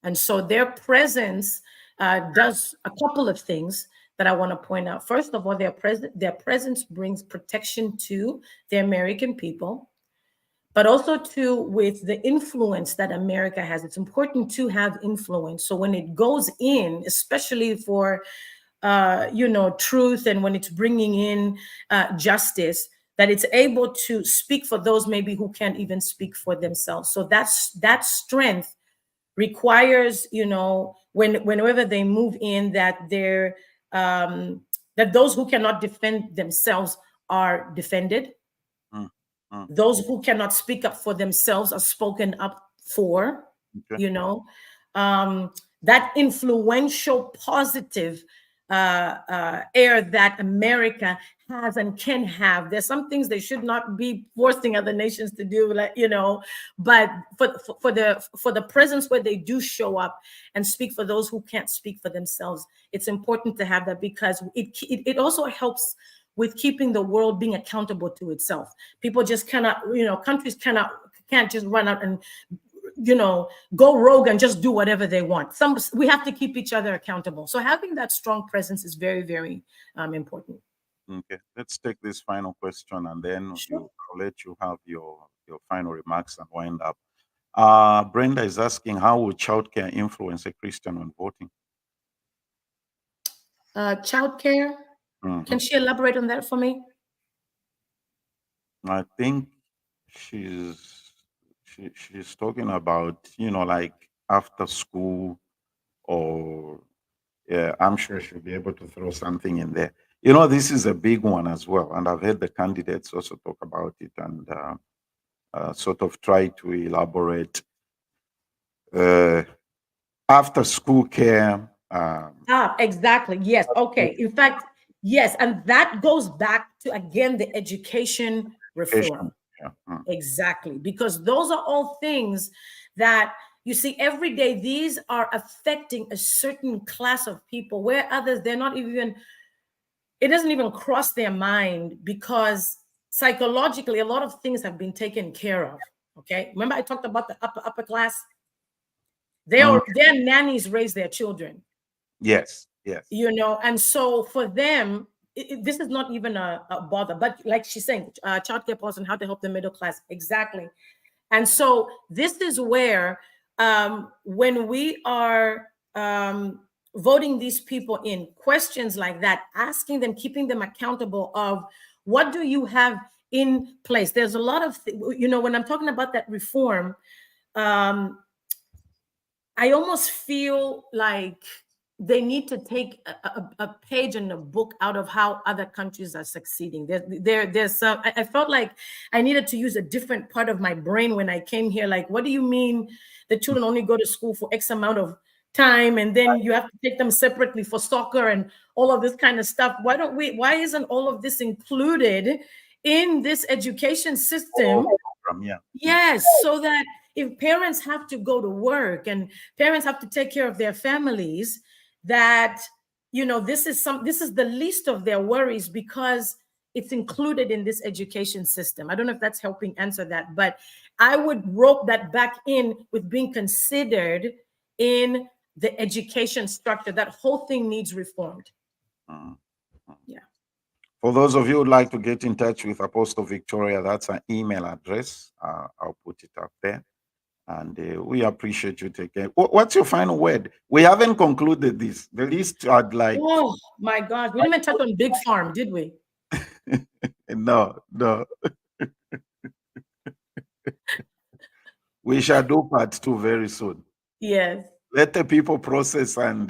And so their presence does a couple of things that I want to point out. First of all, their presence brings protection to the American people, but also with the influence that America has. It's important to have influence. So when it goes in, especially for truth, and when it's bringing in justice, that it's able to speak for those maybe who can't even speak for themselves. So that strength requires, whenever they move in, that that those who cannot defend themselves are defended. Those who cannot speak up for themselves are spoken up for. Okay. That influential, positive air that America has and can have. There's some things they should not be forcing other nations to do, but for the presence where they do show up and speak for those who can't speak for themselves, it's important to have that, because it also helps with keeping the world being accountable to itself. People just cannot, countries can't just run out and go rogue and just do whatever they want. We have to keep each other accountable. So having that strong presence is very, very important. Okay, let's take this final question, and then I'll let you have your final remarks and wind up. Brenda is asking, how will childcare influence a Christian when voting? Childcare? Can she elaborate on that for me? I think she's talking about, like after school, or yeah, I'm sure she'll be able to throw something in there. This is a big one as well, and I've heard the candidates also talk about it and sort of try to elaborate. After school care. Exactly. Yes. Okay. In fact, yes. And that goes back to, again, the education reform. Yeah. Exactly. Because those are all things that you see every day. These are affecting a certain class of people, where others, they're not even, it doesn't even cross their mind, because psychologically, a lot of things have been taken care of. Okay. Remember, I talked about the upper class? Their nannies raise their children. Yes. And so for them, this is not even a bother. But like she's saying, childcare policy and how to help the middle class. Exactly. And so this is where, when we are voting these people in, questions like that, asking them, keeping them accountable of what do you have in place. There's a lot of, when I'm talking about that reform, I almost feel like they need to take a page in a book out of how other countries are succeeding. There's I felt like I needed to use a different part of my brain when I came here. Like, what do you mean the children only go to school for X amount of time, and then you have to take them separately for soccer and all of this kind of stuff? Why isn't all of this included in this education system? Yes, so that if parents have to go to work and parents have to take care of their families, that this is the least of their worries, because it's included in this education system. I don't know if that's helping answer that, but I would rope that back in with being considered in the education structure. That whole thing needs reformed. Yeah. For those of you who'd like to get in touch with Apostle Victoria, that's an email address. I'll put it up there. And we appreciate you taking. What's your final word? We haven't concluded this. The list I'd like. Oh my God, we didn't even touch on Big Farm, did we? No. We shall do part 2 very soon. Yes. Let the people process and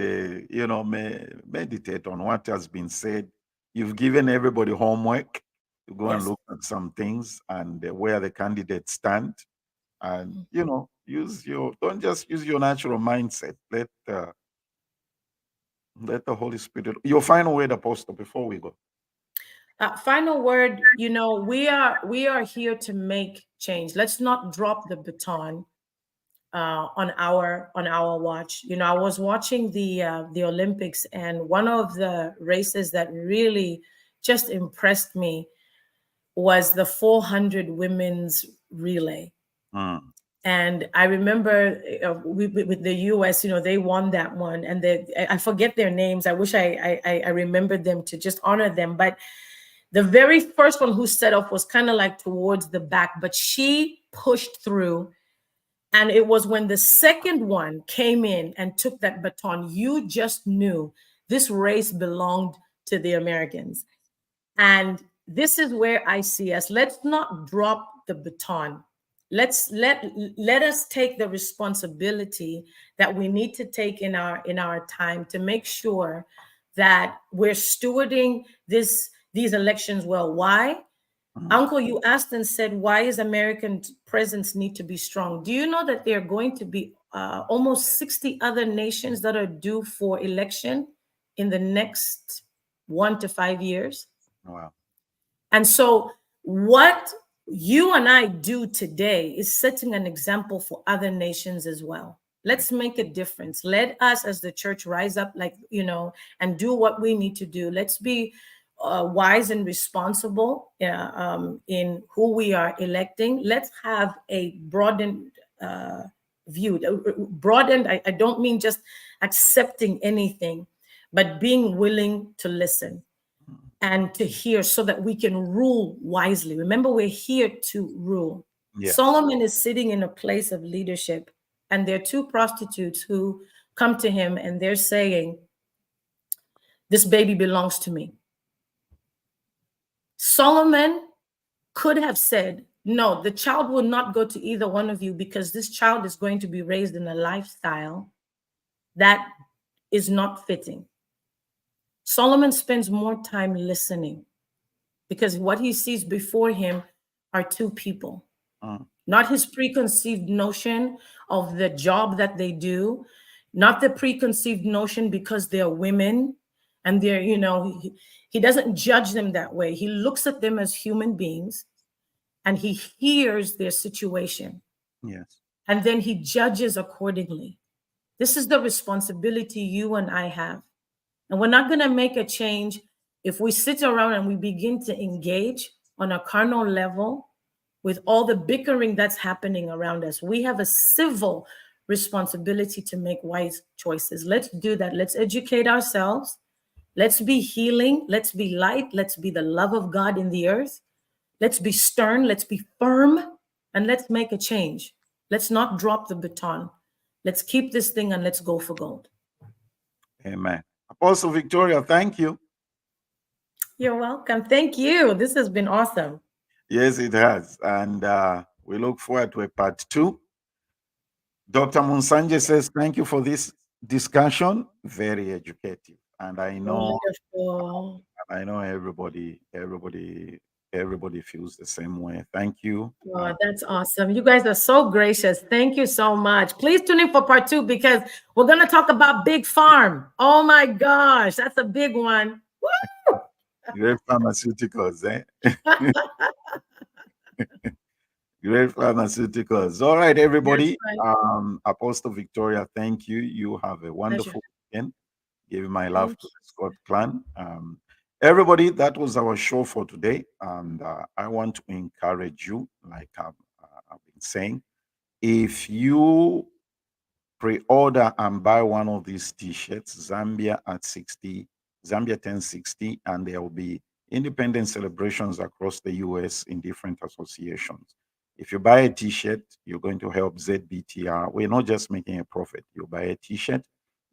meditate on what has been said. You've given everybody homework to go and look at some things and where the candidates stand. And don't just use your natural mindset. Let the Holy Spirit. Your final word, Apostle, before we go. Final word. We are here to make change. Let's not drop the baton on our watch. I was watching the Olympics, and one of the races that really just impressed me was the 400 women's relay. And I remember with the US, they won that one, and I forget their names. I wish I remembered them to just honor them. But the very first one who set off was kind of like towards the back, but she pushed through. And it was when the second one came in and took that baton, you just knew this race belonged to the Americans. And this is where I see us. Let's not drop the baton. Let us take the responsibility that we need to take in our time to make sure that we're stewarding these elections well. Why? Uncle, you asked and said, why is American presence need to be strong? Do you know that there are going to be almost 60 other nations that are due for election in the next 1 to 5 years? Wow. And so what you and I do today is setting an example for other nations as well. Let's make a difference. Let us as the church rise up, and do what we need to do. Let's be wise and responsible in who we are electing. Let's have a broadened view. Broadened, I don't mean just accepting anything, but being willing to listen and to hear, so that we can rule wisely. Remember, we're here to rule. Yes. Solomon is sitting in a place of leadership, and there are 2 prostitutes who come to him and they're saying, this baby belongs to me. Solomon could have said, no, the child will not go to either one of you because this child is going to be raised in a lifestyle that is not fitting. Solomon spends more time listening because what he sees before him are two people, not his preconceived notion of the job that they do, not the preconceived notion because they're women and they're, he doesn't judge them that way. He looks at them as human beings and he hears their situation. Yes. And then he judges accordingly. This is the responsibility you and I have. And we're not going to make a change if we sit around and we begin to engage on a carnal level with all the bickering that's happening around us. We have a civil responsibility to make wise choices. Let's do that. Let's educate ourselves. Let's be healing. Let's be light. Let's be the love of God in the earth. Let's be stern. Let's be firm. And let's make a change. Let's not drop the baton. Let's keep this thing and let's go for gold. Amen. Apostle Victoria, thank you. You're welcome. Thank you. This has been awesome. Yes, it has. And we look forward to a part 2. Dr. Munsanje says, thank you for this discussion. Very educative. And I know, wonderful. I know everybody feels the same way. Thank you. Oh, that's awesome. You guys are so gracious. Thank you so much. Please tune in for part 2 because we're going to talk about Big Farm. Oh my gosh, that's a big one. Woo! Great pharmaceuticals, eh? Great pharmaceuticals. All right, everybody. Right. Apostle Victoria, thank you. You have a wonderful weekend. Give my love to the Scott clan. Everybody, that was our show for today. And I want to encourage you, like I've been saying, if you pre-order and buy one of these t-shirts, Zambia at 60, Zambia 1060, and there will be independent celebrations across the US in different associations. If you buy a t-shirt, you're going to help ZBTR. We're not just making a profit. You buy a t-shirt,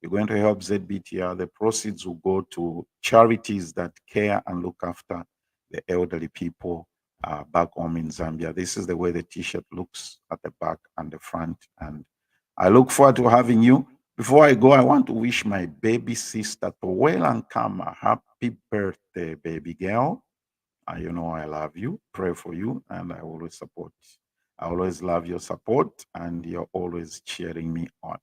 you're going to help ZBTR. The proceeds will go to charities that care and look after the elderly people back home in Zambia. This is the way the t-shirt looks at the back and the front. And I look forward to having you. Before I go, I want to wish my baby sister, Towel Nkama, happy birthday, baby girl. You know I love you, pray for you, and I always support. I always love your support, and you're always cheering me on.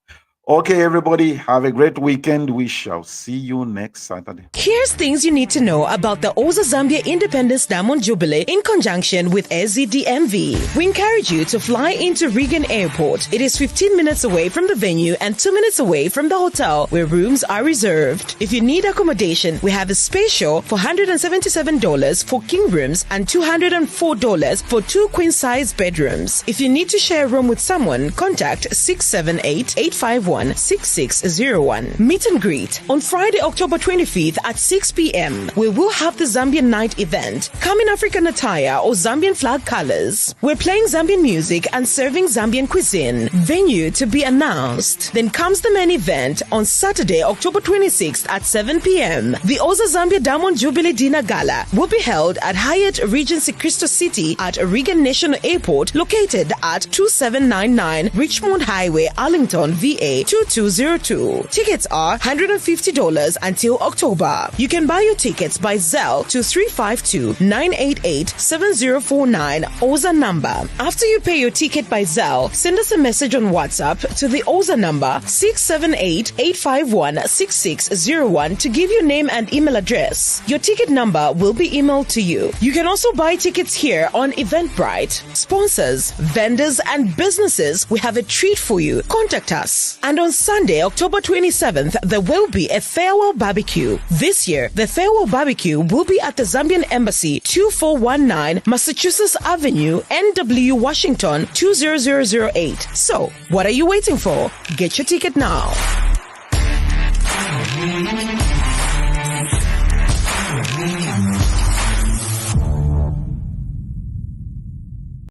Okay, everybody, have a great weekend. We shall see you next Saturday. Here's things you need to know about the Oza Zambia Independence Diamond Jubilee in conjunction with SZDMV. We encourage you to fly into Reagan Airport. It is 15 minutes away from the venue and 2 minutes away from the hotel where rooms are reserved. If you need accommodation, we have a spatial for $177 for king rooms and $204 for 2 queen-size bedrooms. If you need to share a room with someone, contact 678-851. 6601. Meet and greet on Friday, October 25th at 6 p.m. We will have the Zambian Night event. Come in African attire or Zambian flag colors. We're playing Zambian music and serving Zambian cuisine. Venue to be announced. Then comes the main event on Saturday, October 26th at 7 p.m. The Oza Zambia Diamond Jubilee Dinner Gala will be held at Hyatt Regency Crystal City at Reagan National Airport, located at 2799 Richmond Highway, Arlington, VA 2202. Tickets are $150 until October. You can buy your tickets by Zelle to 352-988-7049 Oza number. After you pay your ticket by Zelle, send us a message on WhatsApp to the Oza number 678-851-6601 to give your name and email address. Your ticket number will be emailed to you. You can also buy tickets here on Eventbrite. Sponsors, vendors, and businesses, we have a treat for you. Contact us. And on Sunday, October 27th, there will be a farewell barbecue. This year, the farewell barbecue will be at the Zambian Embassy, 2419 Massachusetts Avenue, NW, Washington, 20008. So, what are you waiting for? Get your ticket now.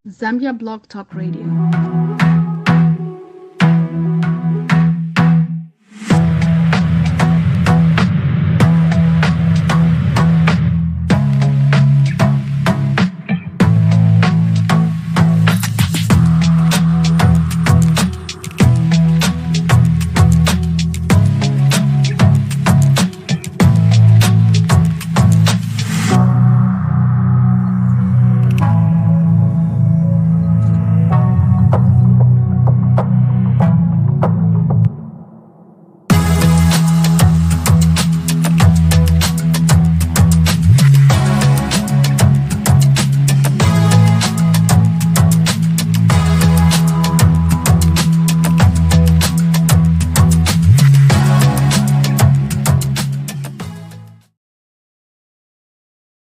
Zambia Blog Talk Radio.